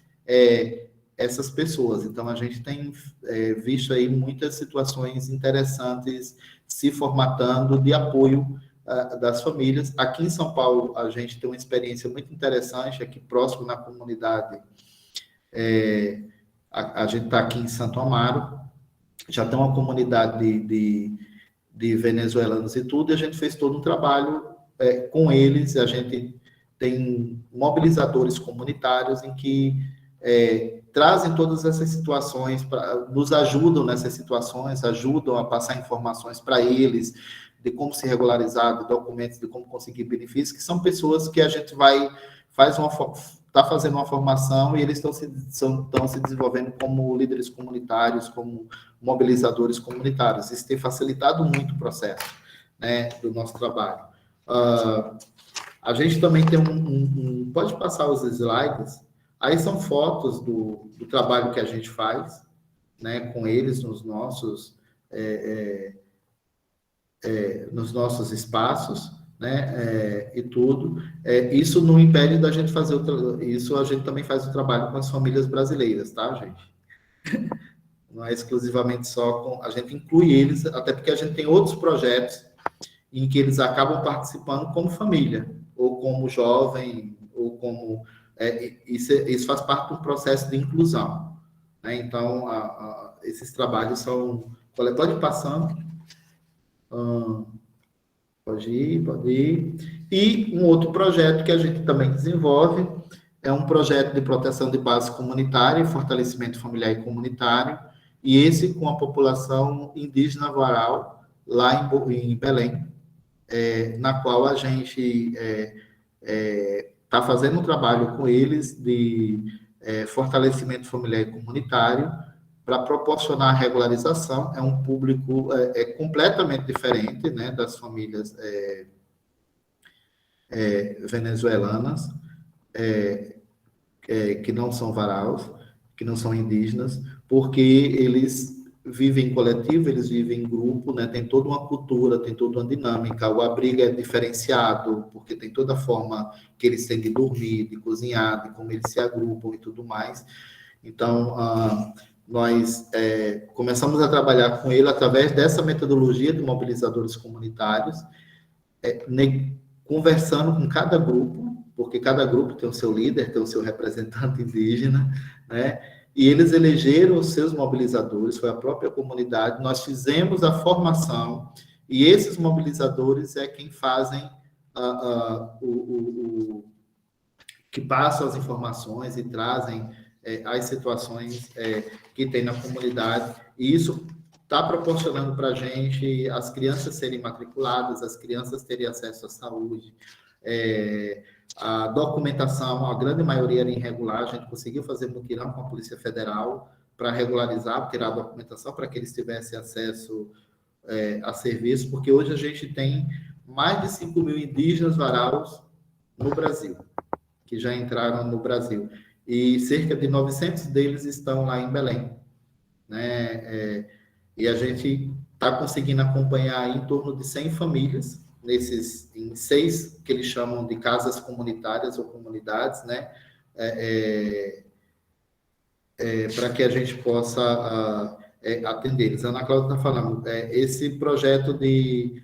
essas pessoas. Então, a gente tem visto aí muitas situações interessantes se formatando de apoio das famílias. Aqui em São Paulo, a gente tem uma experiência muito interessante, aqui próximo na comunidade. A gente está aqui em Santo Amaro, já tem uma comunidade de venezuelanos e tudo, e a gente fez todo um trabalho com eles. A gente tem mobilizadores comunitários em que trazem todas essas situações, nos ajudam nessas situações, ajudam a passar informações para eles, de como se regularizar, de documentos, de como conseguir benefícios, que são pessoas que a gente está fazendo uma formação e eles estão se desenvolvendo como líderes comunitários, como mobilizadores comunitários. Isso tem facilitado muito o processo, né, do nosso trabalho. A gente também tem pode passar os slides, aí são fotos do trabalho que a gente faz, né, com eles nos nossos espaços, né, e tudo. Isso não impede da gente fazer isso. A gente também faz o trabalho com as famílias brasileiras, tá, gente? Não é exclusivamente só a gente inclui eles, até porque a gente tem outros projetos em que eles acabam participando como família, ou como jovem, ou como... isso faz parte do processo de inclusão, né? Então, esses trabalhos são... Pode ir passando. Pode ir. E um outro projeto que a gente também desenvolve é um projeto de proteção de base comunitária e fortalecimento familiar e comunitário, e esse com a população indígena varal, lá em Belém, na qual a gente está fazendo um trabalho com eles de fortalecimento familiar e comunitário, para proporcionar a regularização. É um público completamente diferente, né, das famílias venezuelanas, que não são varaus, que não são indígenas, porque eles vivem em coletivo, eles vivem em grupo, né, tem toda uma cultura, tem toda uma dinâmica, o abrigo é diferenciado, porque tem toda a forma que eles têm de dormir, de cozinhar, de como eles se agrupam e tudo mais. Então, nós começamos a trabalhar com ele através dessa metodologia de mobilizadores comunitários, conversando com cada grupo, porque cada grupo tem o seu líder, tem o seu representante indígena, né? E eles elegeram os seus mobilizadores, foi a própria comunidade. Nós fizemos a formação, e esses mobilizadores é quem fazem que passam as informações e trazem as situações que tem na comunidade, e isso está proporcionando para a gente as crianças serem matriculadas, as crianças terem acesso à saúde, a documentação, a grande maioria era irregular, a gente conseguiu fazer mutirão com a Polícia Federal para regularizar, tirar a documentação para que eles tivessem acesso a serviço, porque hoje a gente tem mais de 5 mil indígenas varaus no Brasil, que já entraram no Brasil, e cerca de 900 deles estão lá em Belém, né? E a gente está conseguindo acompanhar em torno de 100 famílias, em 6 que eles chamam de casas comunitárias ou comunidades, né? Para que a gente possa atender eles. A Ana Cláudia está falando, esse projeto de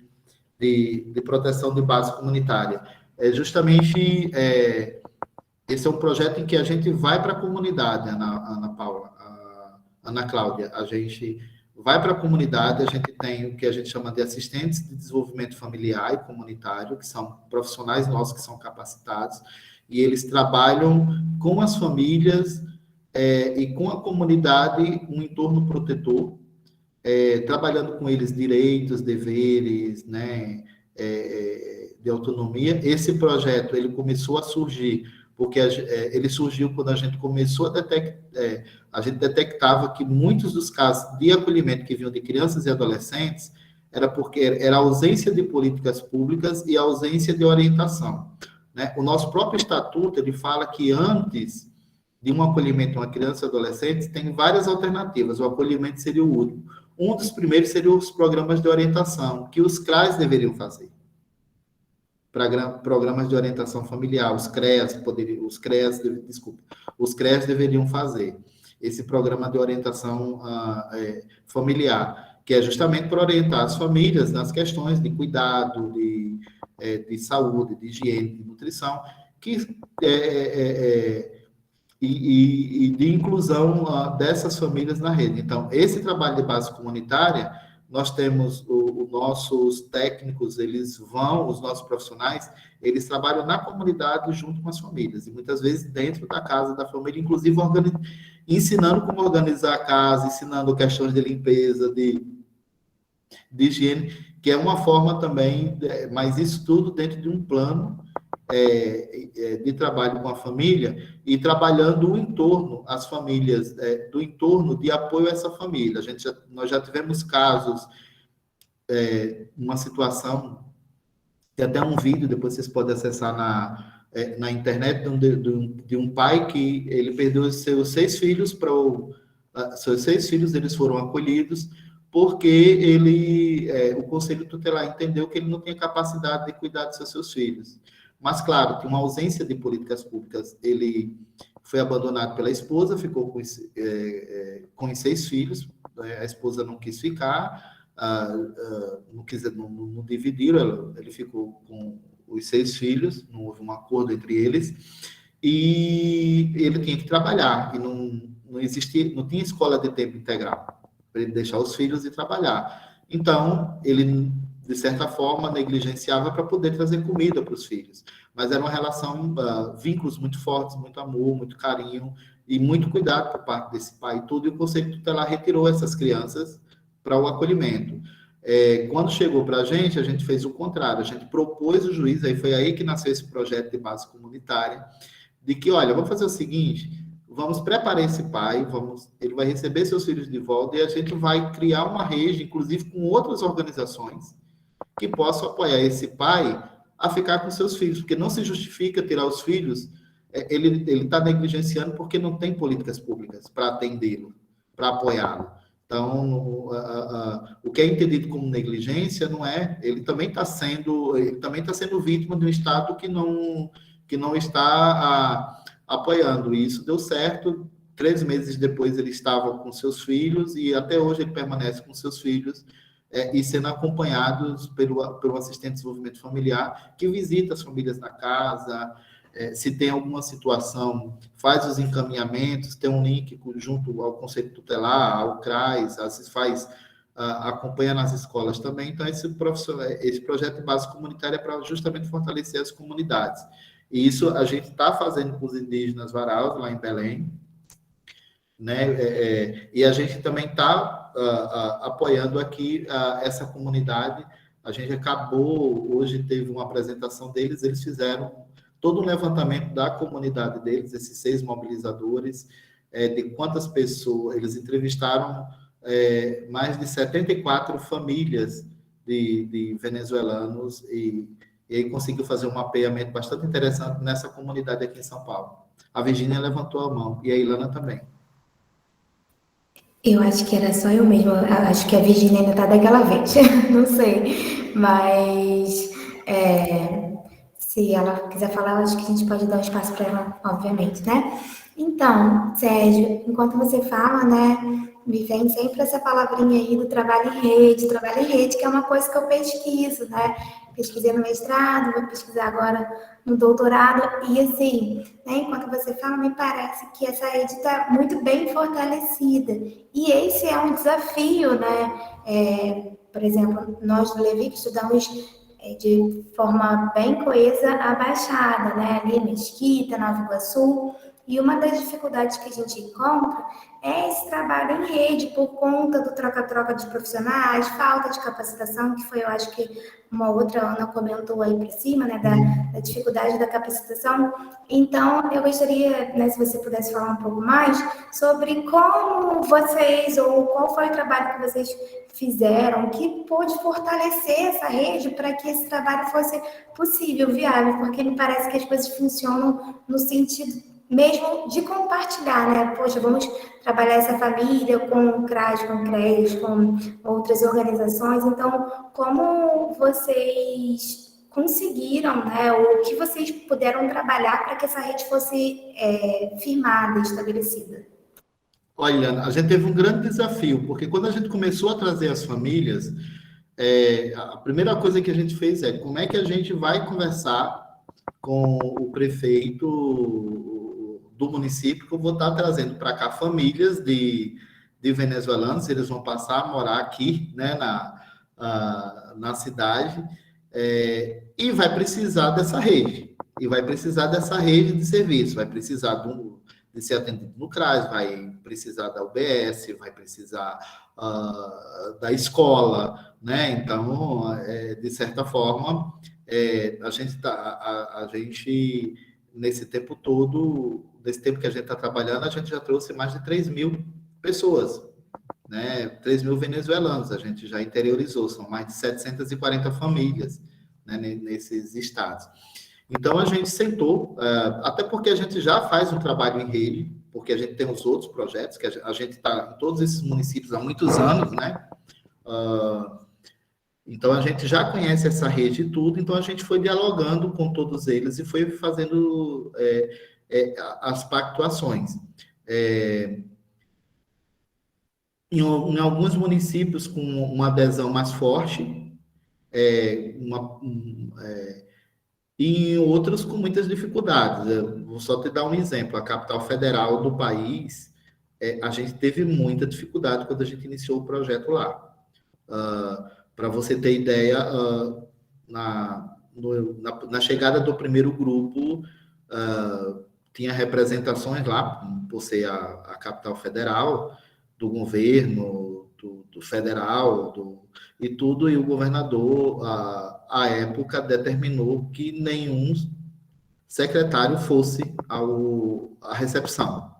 proteção de base comunitária. Justamente, esse é um projeto em que a gente vai para a comunidade, Ana Cláudia, a gente vai para a comunidade, a gente tem o que a gente chama de assistentes de desenvolvimento familiar e comunitário, que são profissionais nossos que são capacitados, e eles trabalham com as famílias e com a comunidade um entorno protetor, trabalhando com eles direitos, deveres, né, de autonomia. Esse projeto ele começou a surgir porque ele surgiu quando a gente começou a gente detectava que muitos dos casos de acolhimento que vinham de crianças e adolescentes era porque era a ausência de políticas públicas e a ausência de orientação, né? O nosso próprio estatuto, ele fala que antes de um acolhimento a uma criança e adolescente, tem várias alternativas, o acolhimento seria o último. Um dos primeiros seriam os programas de orientação, que os CRAs deveriam fazer. Programas de orientação familiar, os CREAS deveriam fazer esse programa de orientação familiar, que é justamente para orientar as famílias nas questões de cuidado, de saúde, de higiene, de nutrição, e de inclusão dessas famílias na rede. Então, esse trabalho de base comunitária, nós temos os nossos técnicos, os nossos profissionais, eles trabalham na comunidade junto com as famílias, e muitas vezes dentro da casa da família, inclusive ensinando como organizar a casa, ensinando questões de limpeza, de higiene, que é uma forma também, mas isso tudo dentro de um plano de trabalho com a família e trabalhando o entorno, as famílias, do entorno de apoio a essa família. Nós já tivemos casos, uma situação, tem até um vídeo, depois vocês podem acessar na internet, de um pai que ele perdeu seus 6 filhos, seus 6 filhos, eles foram acolhidos, porque o Conselho Tutelar entendeu que ele não tinha capacidade de cuidar dos seus filhos. Mas, claro, tem uma ausência de políticas públicas. Ele foi abandonado pela esposa, ficou com os 6 filhos, a esposa não quis ficar, não dividiram, ele ficou com os 6 filhos, não houve um acordo entre eles, e ele tinha que trabalhar, e não tinha escola de tempo integral, para ele deixar os filhos e trabalhar. Então, ele, de certa forma, negligenciava para poder trazer comida para os filhos. Mas era uma relação, vínculos muito fortes, muito amor, muito carinho e muito cuidado por parte desse pai e tudo, e o Conselho Tutelar retirou essas crianças para o acolhimento. Quando chegou para a gente fez o contrário, a gente propôs o juiz, aí foi aí que nasceu esse projeto de base comunitária, de que, olha, vamos fazer o seguinte, vamos preparar esse pai, ele vai receber seus filhos de volta e a gente vai criar uma rede, inclusive com outras organizações, que possam apoiar esse pai a ficar com seus filhos, porque não se justifica tirar os filhos, ele está negligenciando porque não tem políticas públicas para atendê-lo, para apoiá-lo. Então, o que é entendido como negligência não é, ele também está sendo vítima de um Estado que não está apoiando. E isso deu certo. 3 meses depois ele estava com seus filhos e até hoje ele permanece com seus filhos e sendo acompanhados pelo assistente de desenvolvimento familiar, que visita as famílias na casa, se tem alguma situação, faz os encaminhamentos, tem um link junto ao Conselho Tutelar, ao CRAS, acompanha nas escolas também. Então, esse projeto de base comunitária é para justamente fortalecer as comunidades. E isso a gente está fazendo com os indígenas Varaus, lá em Belém, né? E a gente também está apoiando aqui essa comunidade. A gente hoje teve uma apresentação deles, eles fizeram todo um levantamento da comunidade deles, esses 6 mobilizadores, de quantas pessoas, eles entrevistaram mais de 74 famílias de venezuelanos e aí conseguiu fazer um mapeamento bastante interessante nessa comunidade aqui em São Paulo. A Virgínia levantou a mão e a Ilana também. Eu acho que era só eu mesma, acho que a Virgínia ainda tá daquela vez, não sei, mas se ela quiser falar, eu acho que a gente pode dar um espaço para ela, obviamente, né? Então, Sérgio, enquanto você fala, né, me vem sempre essa palavrinha aí do trabalho em rede, que é uma coisa que eu pesquiso, né? Pesquisei no mestrado, vou pesquisar agora no doutorado, e assim, né, enquanto você fala, me parece que essa rede está muito bem fortalecida. E esse é um desafio, né? Por exemplo, nós do Levi estudamos de forma bem coesa a Baixada, né? Ali Mesquita, Nova Iguaçu, E uma das dificuldades que a gente encontra é esse trabalho em rede, por conta do troca-troca de profissionais, falta de capacitação, que foi, eu acho que uma outra Ana comentou aí por cima, né, da dificuldade da capacitação. Então, eu gostaria, né, se você pudesse falar um pouco mais sobre como vocês, ou qual foi o trabalho que vocês fizeram, que pôde fortalecer essa rede para que esse trabalho fosse possível, viável, porque me parece que as coisas funcionam no sentido mesmo de compartilhar, né? Poxa, vamos trabalhar essa família com o CRAS, com o CREAS, com outras organizações. Então, como vocês conseguiram, né? Ou o que vocês puderam trabalhar para que essa rede fosse firmada, estabelecida? Olha, a gente teve um grande desafio, porque quando a gente começou a trazer as famílias, a primeira coisa que a gente fez é como é que a gente vai conversar com o prefeito do município, que eu vou estar trazendo para cá famílias de venezuelanos, eles vão passar a morar aqui, né, na cidade, e vai precisar dessa rede, de serviço, vai precisar de ser atendido no CRAS, vai precisar da UBS, vai precisar da escola, né? Então, de certa forma, a gente, nesse tempo todo, nesse tempo que a gente está trabalhando, a gente já trouxe mais de 3.000 pessoas, né? 3.000 venezuelanos, a gente já interiorizou, são mais de 740 famílias, né, nesses estados. Então, a gente sentou, até porque a gente já faz um trabalho em rede, porque a gente tem os outros projetos, que a gente está em todos esses municípios há muitos anos, né? Então, a gente já conhece essa rede e tudo, então a gente foi dialogando com todos eles e foi fazendo as pactuações. Em alguns municípios com uma adesão mais forte, e em outros com muitas dificuldades. Eu vou só te dar um exemplo. A capital federal do país, a gente teve muita dificuldade quando a gente iniciou o projeto lá. Para você ter ideia, na chegada do primeiro grupo, tinha representações lá, por ser a capital federal, do governo, do federal, e tudo, e o governador, à época, determinou que nenhum secretário fosse à recepção.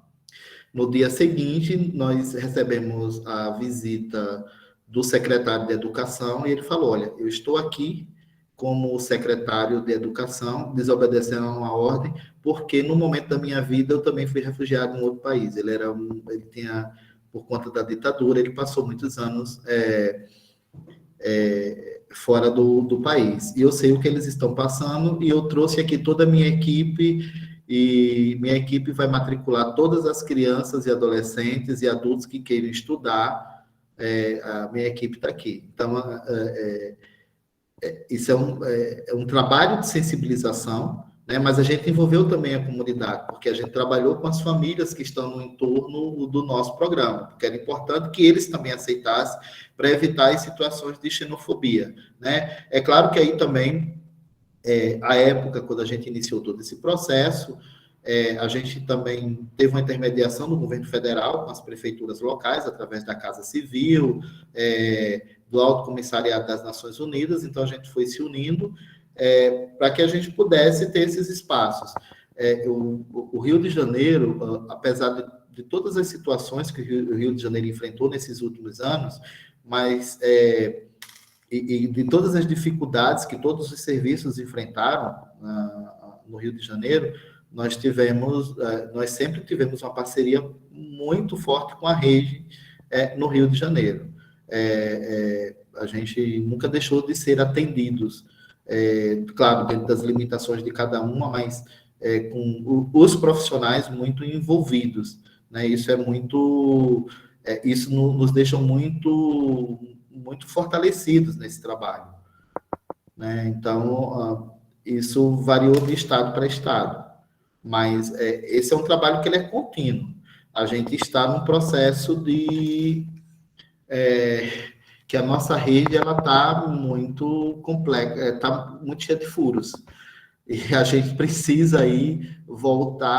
No dia seguinte, nós recebemos a visita do secretário de Educação, e ele falou, olha, eu estou aqui como secretário de Educação, desobedecendo a uma ordem, porque no momento da minha vida eu também fui refugiado em outro país. Ele tinha, por conta da ditadura, ele passou muitos anos fora do país. E eu sei o que eles estão passando, e eu trouxe aqui toda a minha equipe, e minha equipe vai matricular todas as crianças e adolescentes e adultos que queiram estudar. A minha equipe está aqui. Então, isso é um trabalho de sensibilização, né? Mas a gente envolveu também a comunidade, porque a gente trabalhou com as famílias que estão no entorno do nosso programa, porque era importante que eles também aceitassem para evitar as situações de xenofobia, né? É claro que aí também, a época, quando a gente iniciou todo esse processo, a gente também teve uma intermediação do governo federal com as prefeituras locais, através da Casa Civil, do Alto Comissariado das Nações Unidas. Então, a gente foi se unindo para que a gente pudesse ter esses espaços. O Rio de Janeiro, apesar de todas as situações que o Rio de Janeiro enfrentou nesses últimos anos, mas e de todas as dificuldades que todos os serviços enfrentaram no Rio de Janeiro, nós sempre tivemos uma parceria muito forte com a rede no Rio de Janeiro. A gente nunca deixou de ser atendidos, claro, dentro das limitações de cada uma, mas com os profissionais muito envolvidos, né? Isso nos deixa muito, muito fortalecidos nesse trabalho, né? Então, isso variou de estado para estado, mas esse é um trabalho que ele é contínuo. A gente está num processo que a nossa rede está muito complexa, está muito cheia de furos. E a gente precisa aí voltar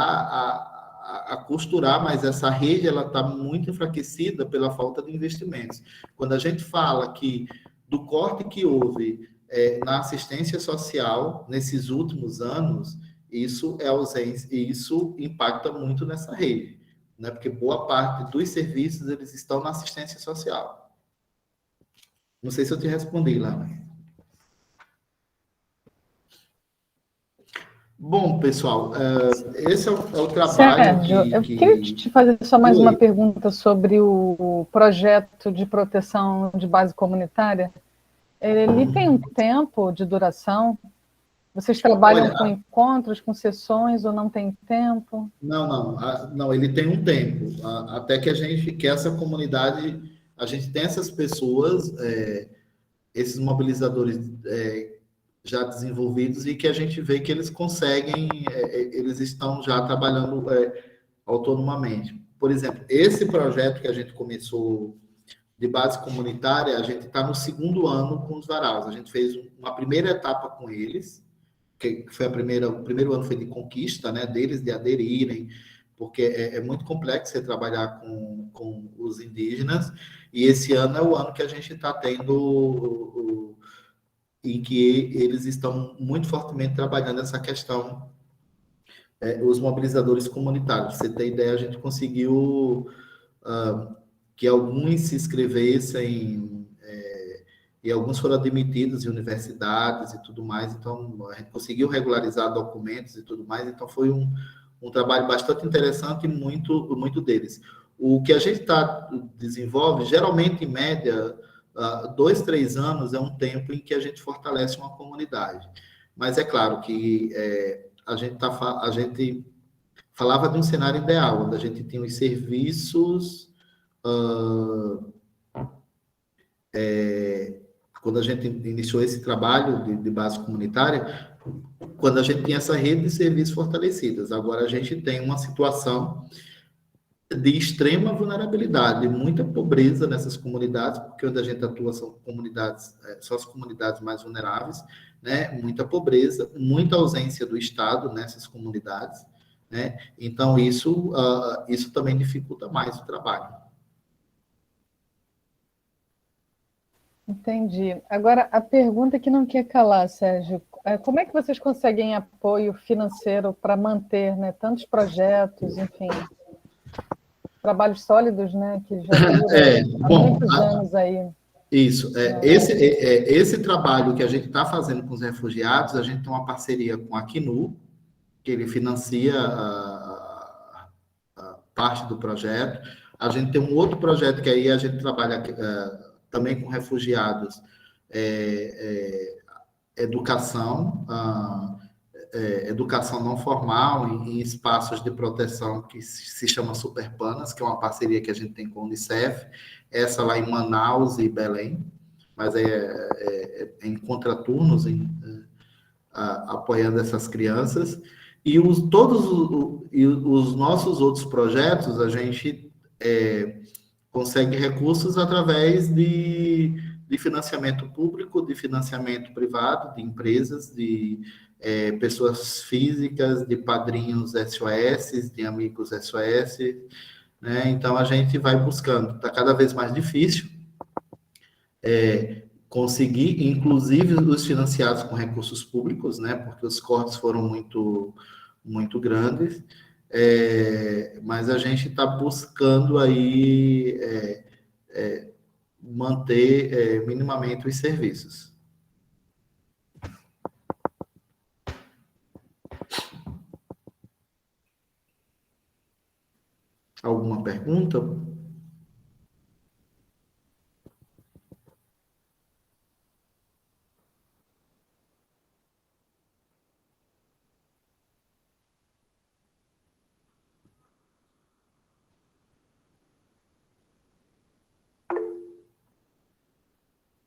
a costurar, mas essa rede ela está muito enfraquecida pela falta de investimentos. Quando a gente fala que do corte que houve na assistência social nesses últimos anos, isso é ausência e isso impacta muito nessa rede, né? Porque boa parte dos serviços eles estão na assistência social. Não sei se eu te respondi, Lara. Bom, pessoal, esse é o trabalho Sérgio, eu queria te fazer só mais uma pergunta sobre o projeto de proteção de base comunitária. Ele tem um tempo de duração? Vocês trabalham com encontros, com sessões, ou não tem tempo? Não, ele tem um tempo, até que essa comunidade, a gente tem essas pessoas, esses mobilizadores já desenvolvidos e que a gente vê que eles conseguem, eles estão já trabalhando autonomamente. Por exemplo, esse projeto que a gente começou de base comunitária, a gente está no 2º ano com os varaus. A gente fez uma primeira etapa com eles, que foi o primeiro ano foi de conquista, né, deles de aderirem, porque é muito complexo você trabalhar com os indígenas, e esse ano é o ano que a gente está tendo em que eles estão muito fortemente trabalhando essa questão, os mobilizadores comunitários. Pra você ter ideia, a gente conseguiu que alguns se inscrevessem, e alguns foram admitidos em universidades e tudo mais, então a gente conseguiu regularizar documentos e tudo mais, então foi um trabalho bastante interessante e muito deles. O que a gente desenvolve, geralmente, em média, 2, 3 anos é um tempo em que a gente fortalece uma comunidade. Mas é claro que a gente falava de um cenário ideal, onde a gente tinha os serviços... quando a gente iniciou esse trabalho de base comunitária, quando a gente tinha essa rede de serviços fortalecidas. Agora a gente tem uma situação de extrema vulnerabilidade, muita pobreza nessas comunidades, porque onde a gente atua são as comunidades mais vulneráveis, né? Muita pobreza, muita ausência do Estado nessas comunidades, né? Então isso também dificulta mais o trabalho. Entendi. Agora, a pergunta que não quer calar, Sérgio, como é que vocês conseguem apoio financeiro para manter, né, tantos projetos, enfim, trabalhos sólidos, né, que já duram há muitos anos aí? Isso. Esse trabalho que a gente está fazendo com os refugiados, a gente tem uma parceria com a Acnu, que ele financia a parte do projeto. A gente tem um outro projeto que aí a gente trabalha também com refugiados, educação não formal em espaços de proteção que se chama Superpanas, que é uma parceria que a gente tem com a Unicef, essa lá em Manaus e Belém, mas em contraturnos, apoiando essas crianças. E os nossos outros projetos, a gente consegue recursos através de financiamento público, de financiamento privado, de empresas, de pessoas físicas, de padrinhos SOS, de amigos SOS, né? Então, a gente vai buscando. Está cada vez mais difícil conseguir, inclusive os financiados com recursos públicos, né? Porque os cortes foram muito grandes. Mas a gente está buscando aí manter minimamente os serviços. Alguma pergunta?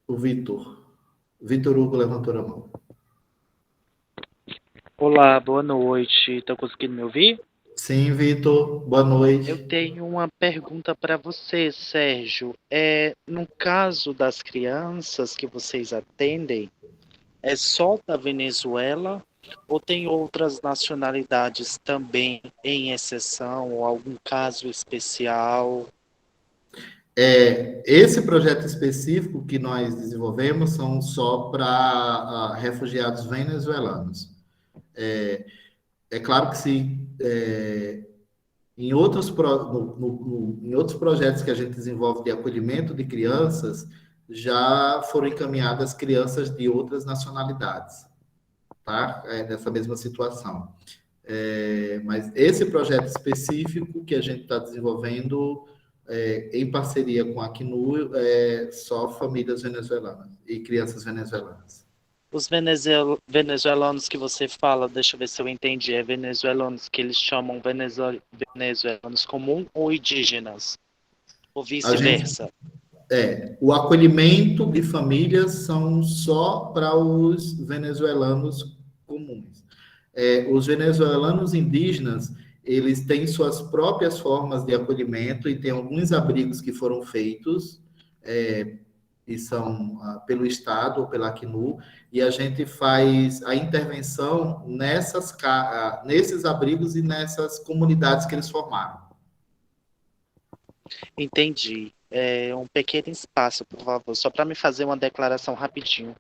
O Vitor Hugo levantou a mão. Olá, boa noite. Estão conseguindo me ouvir? Sim, Vitor, boa noite. Eu tenho uma pergunta para você, Sérgio. No caso das crianças que vocês atendem, é só da Venezuela Ou tem outras nacionalidades também, em exceção, ou algum caso especial? Esse projeto específico que nós desenvolvemos são só para refugiados venezuelanos. É claro que se em outros, em outros projetos que a gente desenvolve de acolhimento de crianças, já foram encaminhadas crianças de outras nacionalidades, tá? Nessa mesma situação. Mas esse projeto específico que a gente está desenvolvendo em parceria com a Acnur é só famílias venezuelanas e crianças venezuelanas. Os venezuelanos que você fala, deixa eu ver se eu entendi, é venezuelanos que eles chamam venezuelanos comum ou indígenas? Ou vice-versa? O acolhimento de famílias são só para os venezuelanos comuns. Os venezuelanos indígenas, eles têm suas próprias formas de acolhimento e tem alguns abrigos que foram feitos, e são pelo Estado ou pela Acnur, e a gente faz a intervenção nesses abrigos e nessas comunidades que eles formaram. Entendi. Um pequeno espaço, por favor, só para me fazer uma declaração rapidinho.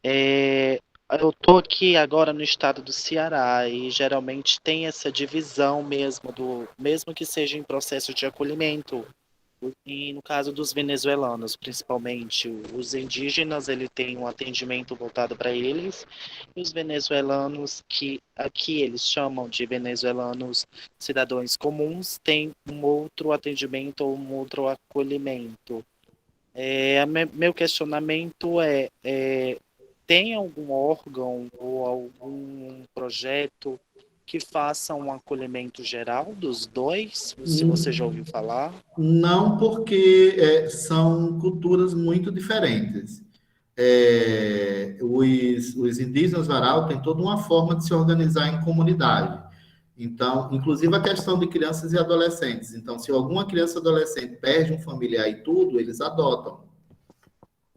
Eu estou aqui agora no estado do Ceará e geralmente tem essa divisão mesmo que seja em processo de acolhimento. E no caso dos venezuelanos, principalmente, os indígenas, ele tem um atendimento voltado para eles, e os venezuelanos, que aqui eles chamam de venezuelanos cidadãos comuns, têm um outro atendimento ou um outro acolhimento. Meu questionamento tem algum órgão ou algum projeto que faça um acolhimento geral dos dois, se você já ouviu falar? Não, porque são culturas muito diferentes. Os indígenas varal têm toda uma forma de se organizar em comunidade. Então, inclusive a questão de crianças e adolescentes. Então, se alguma criança ou adolescente perde um familiar e tudo, eles adotam.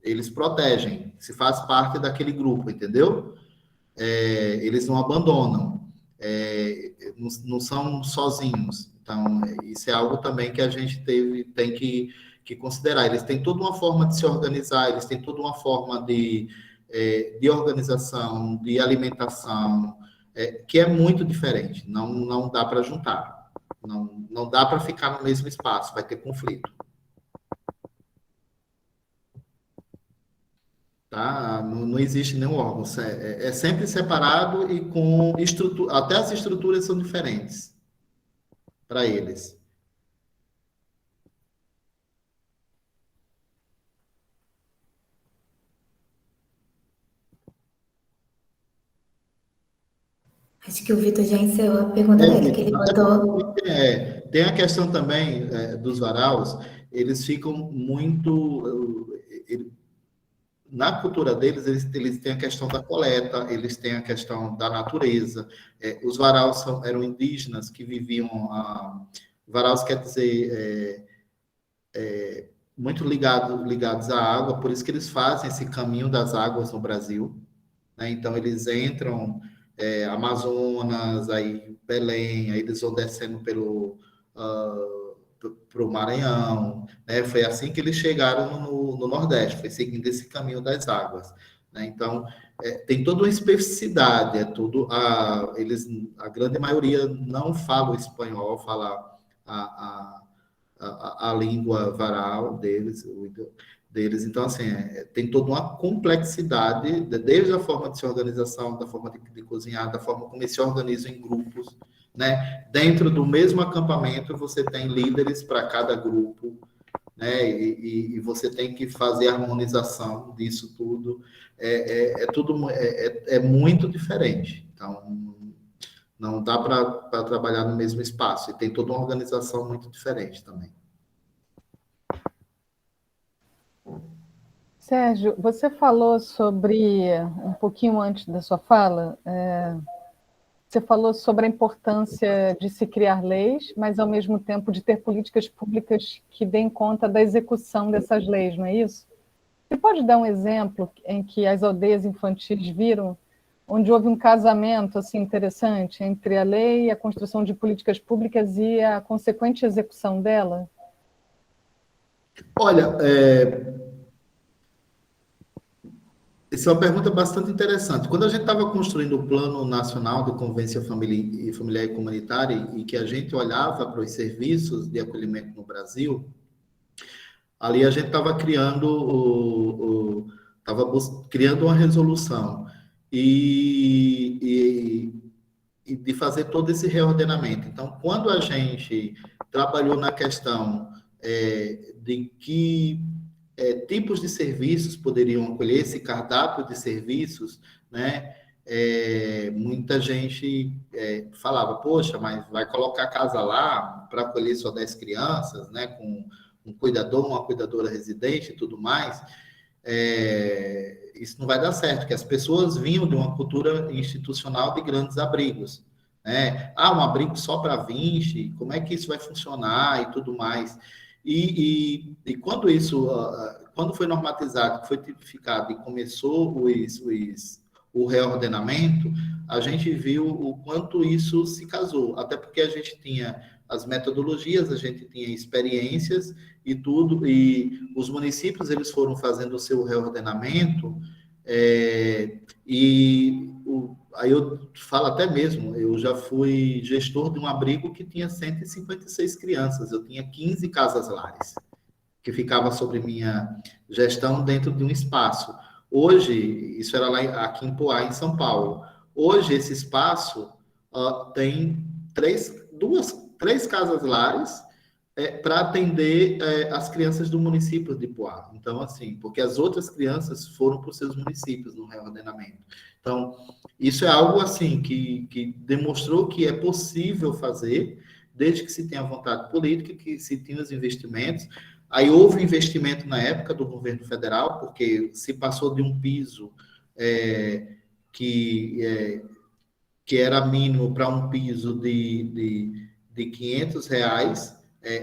Eles protegem, se faz parte daquele grupo, entendeu? Eles não abandonam. Não são sozinhos. Então, isso é algo também que a gente tem que considerar. Eles têm toda uma forma de se organizar, eles têm toda uma forma de organização, de alimentação, que é muito diferente. Não dá para juntar. Não dá para ficar no mesmo espaço, vai ter conflito. Tá? Não existe nenhum órgão. É sempre separado e com estrutura. Até as estruturas são diferentes para eles. Acho que o Vitor já encerrou a pergunta dele, que ele botou. Tem a questão também dos varaus, eles ficam muito. Na cultura deles, eles têm a questão da coleta, eles têm a questão da natureza. Os varaus eram indígenas que viviam. Varaus quer dizer muito ligados à água, por isso que eles fazem esse caminho das águas no Brasil. Né? Então, eles entram Amazonas, aí Belém, aí eles vão descendo pelo Maranhão, né? Foi assim que eles chegaram no Nordeste, foi seguindo esse caminho das águas, né? Então, tem toda uma especificidade, a grande maioria não fala o espanhol, fala a língua varal deles, então, assim, tem toda uma complexidade, desde a forma de se organização, da forma de cozinhar, da forma como eles se organizam em grupos, né? Dentro do mesmo acampamento, você tem líderes para cada grupo, né? E você tem que fazer a harmonização disso tudo. É muito diferente. Então, não dá para trabalhar no mesmo espaço. E tem toda uma organização muito diferente também. Sérgio, você falou sobre, um pouquinho antes da sua fala, você falou sobre a importância de se criar leis, mas, ao mesmo tempo, de ter políticas públicas que deem conta da execução dessas leis, não é isso? Você pode dar um exemplo em que as aldeias infantis viram onde houve um casamento assim, interessante entre a lei, a construção de políticas públicas e a consequente execução dela? Olha, essa é uma pergunta bastante interessante. Quando a gente estava construindo o Plano Nacional de Convivência Familiar e Comunitária, e que a gente olhava para os serviços de acolhimento no Brasil, ali a gente estava criando uma resolução e de fazer todo esse reordenamento. Então, quando a gente trabalhou na questão de que tipos de serviços poderiam acolher, esse cardápio de serviços, né? Muita gente falava, poxa, mas vai colocar casa lá para acolher só 10 crianças, né? Com um cuidador, uma cuidadora residente e tudo mais. Isso não vai dar certo, porque as pessoas vinham de uma cultura institucional de grandes abrigos, né? Um abrigo só para 20, como é que isso vai funcionar e tudo mais. E quando quando foi normatizado, foi tipificado e começou o reordenamento, a gente viu o quanto isso se casou, até porque a gente tinha as metodologias, a gente tinha experiências e tudo, e os municípios eles foram fazendo o seu reordenamento, aí eu falo até mesmo, eu já fui gestor de um abrigo que tinha 156 crianças, eu tinha 15 casas-lares, que ficava sobre minha gestão dentro de um espaço. Hoje, isso era lá aqui em Poá, em São Paulo. Hoje, esse espaço tem três casas-lares para atender as crianças do município de Poá. Então, assim, porque as outras crianças foram para os seus municípios no reordenamento. Então, isso é algo, assim, que demonstrou que é possível fazer, desde que se tenha vontade política, que se tenha os investimentos. Aí houve investimento na época do governo federal, porque se passou de um piso que era mínimo para um piso de R$ 500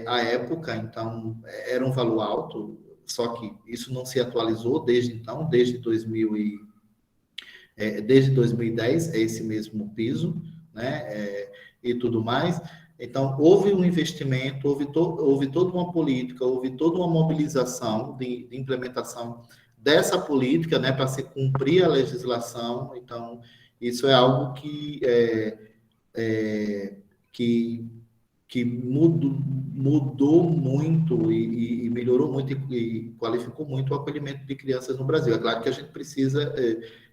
à época, então era um valor alto, só que isso não se atualizou desde então, desde 2010, é esse mesmo piso, né, e tudo mais. Então, houve um investimento, houve toda uma política, houve toda uma mobilização de implementação dessa política, né, para se cumprir a legislação. Então, isso é algo que mudou muito e melhorou muito e qualificou muito o acolhimento de crianças no Brasil. É claro que a gente precisa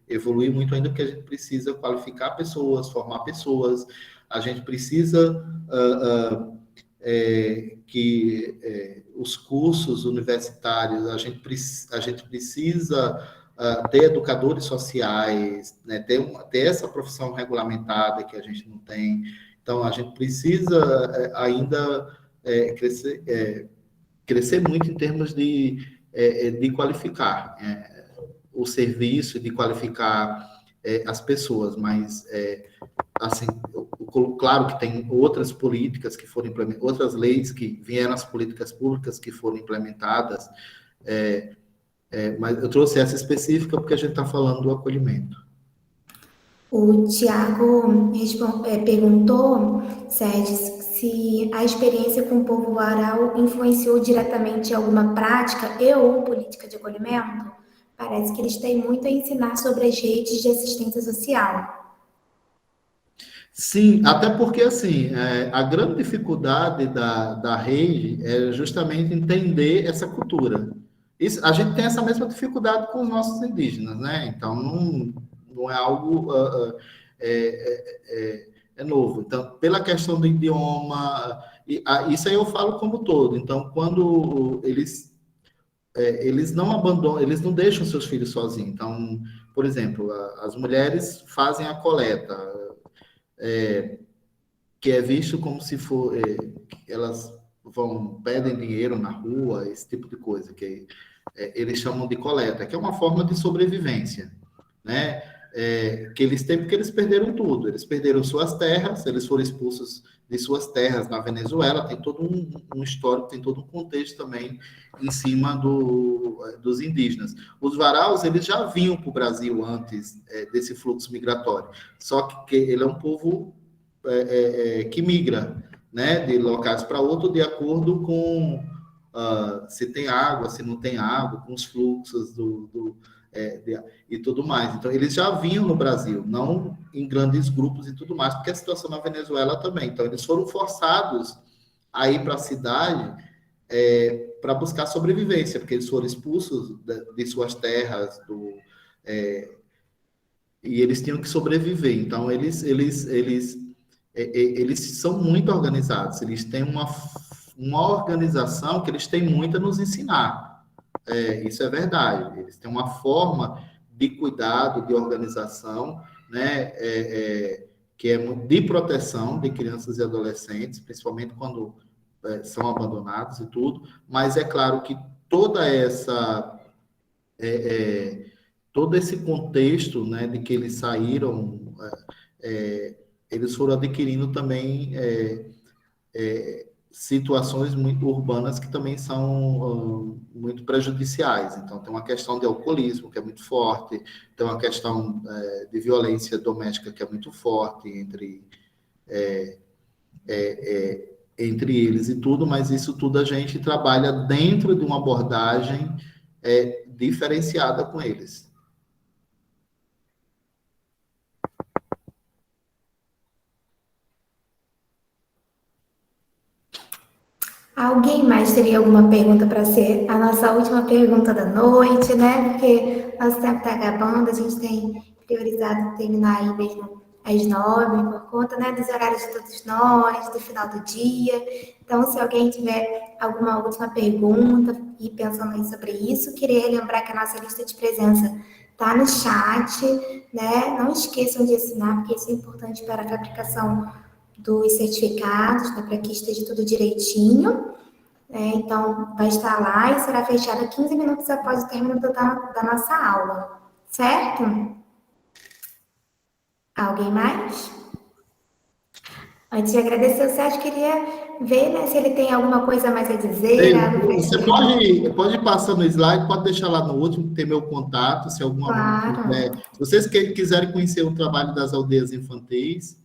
evoluir muito ainda, porque a gente precisa qualificar pessoas, formar pessoas, a gente precisa que os cursos universitários, a gente precisa ter educadores sociais, né, ter essa profissão regulamentada que a gente não tem. Então, a gente precisa ainda crescer muito em termos de qualificar o serviço, de qualificar as pessoas, mas, assim, claro que tem outras políticas que foram implementadas, outras leis que vieram, as políticas públicas que foram implementadas, mas eu trouxe essa específica porque a gente está falando do acolhimento. O Tiago perguntou, Sérgio, se a experiência com o povo rural influenciou diretamente em alguma prática ou política de acolhimento. Parece que eles têm muito a ensinar sobre as redes de assistência social. Sim, até porque, assim, a grande dificuldade da rede é justamente entender essa cultura. A gente tem essa mesma dificuldade com os nossos indígenas, né? Então, não é algo novo. Então, pela questão do idioma, isso aí eu falo como todo. Então, quando eles não abandonam, eles não deixam seus filhos sozinhos. Então, por exemplo, as mulheres fazem a coleta, que é visto como se for, elas pedem dinheiro na rua, esse tipo de coisa, que eles chamam de coleta, que é uma forma de sobrevivência, né? Que eles têm porque eles perderam tudo, eles perderam suas terras, eles foram expulsos de suas terras na Venezuela, tem todo um histórico, tem todo um contexto também em cima dos indígenas. Os varaus, eles já vinham para o Brasil antes desse fluxo migratório, só que ele é um povo que migra, né, de locais para outro de acordo com se tem água, se não tem água, com os fluxos e tudo mais. Então, eles já vinham no Brasil, não em grandes grupos e tudo mais, porque a situação na Venezuela também. Então, eles foram forçados a ir para a cidade para buscar sobrevivência, porque eles foram expulsos de suas terras, e eles tinham que sobreviver. Então, eles são muito organizados, eles têm uma organização que eles têm muito a nos ensinar. Isso é verdade. Eles têm uma forma de cuidado, de organização, né, que é de proteção de crianças e adolescentes, principalmente quando são abandonados e tudo. Mas é claro que todo esse contexto, né, de que eles saíram, eles foram adquirindo também situações muito urbanas que também são muito prejudiciais. Então, tem uma questão de alcoolismo, que é muito forte, tem uma questão de violência doméstica, que é muito forte entre eles e tudo, mas isso tudo a gente trabalha dentro de uma abordagem diferenciada com eles. Alguém mais teria alguma pergunta para ser a nossa última pergunta da noite, né? Porque nosso tempo está acabando, a gente tem priorizado terminar aí mesmo às 9, por conta, né, dos horários de todos nós, do final do dia. Então, se alguém tiver alguma última pergunta e pensando aí sobre isso, queria lembrar que a nossa lista de presença está no chat, né? Não esqueçam de assinar, porque isso é importante para a fabricação dos certificados, né, para que esteja tudo direitinho. Então, vai estar lá e será fechada 15 minutos após o término da nossa aula, certo? Alguém mais? Antes de agradecer, o Sérgio queria ver, né, se ele tem alguma coisa mais a dizer. Você pode ir passando o slide, pode deixar lá no último, ter meu contato, se alguma Claro. se vocês quiserem conhecer o trabalho das aldeias infantis,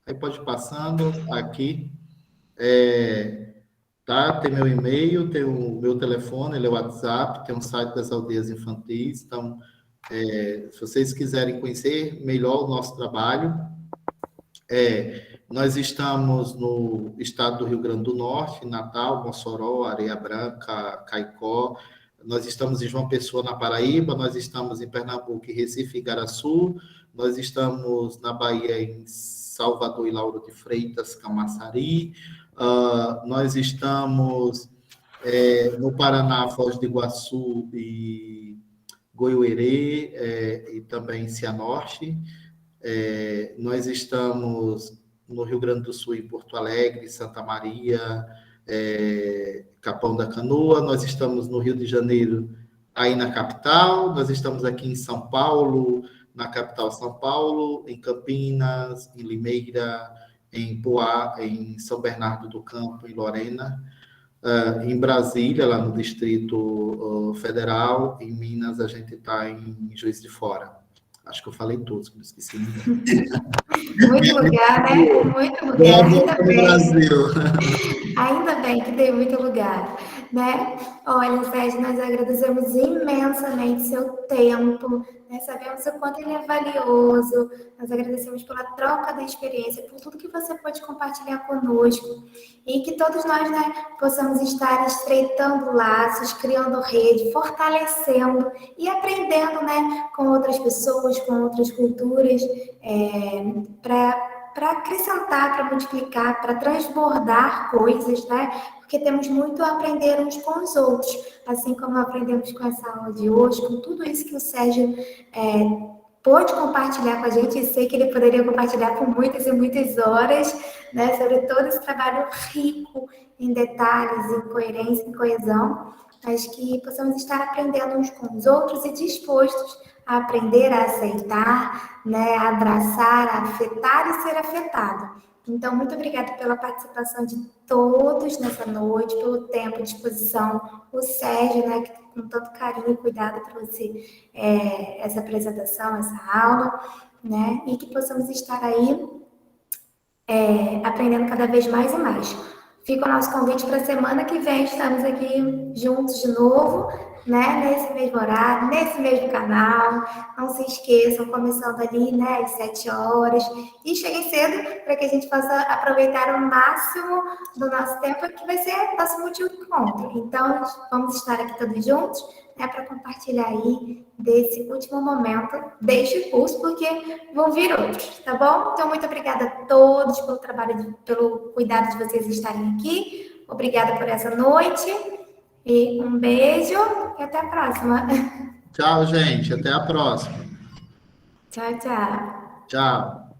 aí pode ir passando aqui. Tá? Tem meu e-mail, tem o meu telefone, ele é o WhatsApp, tem um site das aldeias infantis. Então, se vocês quiserem conhecer melhor o nosso trabalho, nós estamos no estado do Rio Grande do Norte, Natal, Mossoró, Areia Branca, Caicó. Nós estamos em João Pessoa, na Paraíba, nós estamos em Pernambuco, em Recife e Igaraçu, nós estamos na Bahia, em Salvador e Lauro de Freitas, Camaçari, nós estamos no Paraná, Foz do Iguaçu e Goiuerê, e também em Cianorte. Nós estamos no Rio Grande do Sul, em Porto Alegre, Santa Maria, Capão da Canoa. Nós estamos no Rio de Janeiro, aí na capital. Nós estamos aqui em São Paulo, na capital São Paulo, em Campinas, em Limeira, em Poá, em São Bernardo do Campo, em Lorena, em Brasília, lá no Distrito Federal. Em Minas, a gente está em Juiz de Fora. Acho que eu falei todos, que não esqueci ninguém. Muito lugar, né? Muito lugar, ainda bem. Brasil. Ainda bem que tem muito lugar, né? Olha, Sérgio, nós agradecemos imensamente seu tempo, né? Sabemos o quanto ele é valioso, nós agradecemos pela troca da experiência, por tudo que você pode compartilhar conosco e que todos nós, né, possamos estar estreitando laços, criando rede, fortalecendo e aprendendo, né, com outras pessoas, com outras culturas, para acrescentar, para multiplicar, para transbordar coisas, né? Porque temos muito a aprender uns com os outros, assim como aprendemos com essa aula de hoje, com tudo isso que o Sérgio pôde compartilhar com a gente, e sei que ele poderia compartilhar por muitas e muitas horas, né? Sobre todo esse trabalho rico em detalhes, em coerência, em coesão, mas que possamos estar aprendendo uns com os outros e dispostos a aprender a aceitar, né, a abraçar, a afetar e ser afetado. Então, muito obrigada pela participação de todos nessa noite, pelo tempo e disposição. O Sérgio, né, que com tanto carinho e cuidado trouxe essa apresentação, essa aula, né, e que possamos estar aí aprendendo cada vez mais e mais. Fica o nosso convite para a semana que vem, estamos aqui juntos de novo, né, nesse mesmo horário, nesse mesmo canal. Não se esqueçam, começando ali, né, às 7 horas. E cheguem cedo para que a gente possa aproveitar o máximo do nosso tempo, que vai ser nosso último encontro. Então, vamos estar aqui todos juntos, né, para compartilhar aí desse último momento deste curso, porque vão vir outros, tá bom? Então, muito obrigada a todos pelo trabalho, pelo cuidado de vocês estarem aqui. Obrigada por essa noite. E um beijo e até a próxima. Tchau, gente. Até a próxima. Tchau, tchau. Tchau.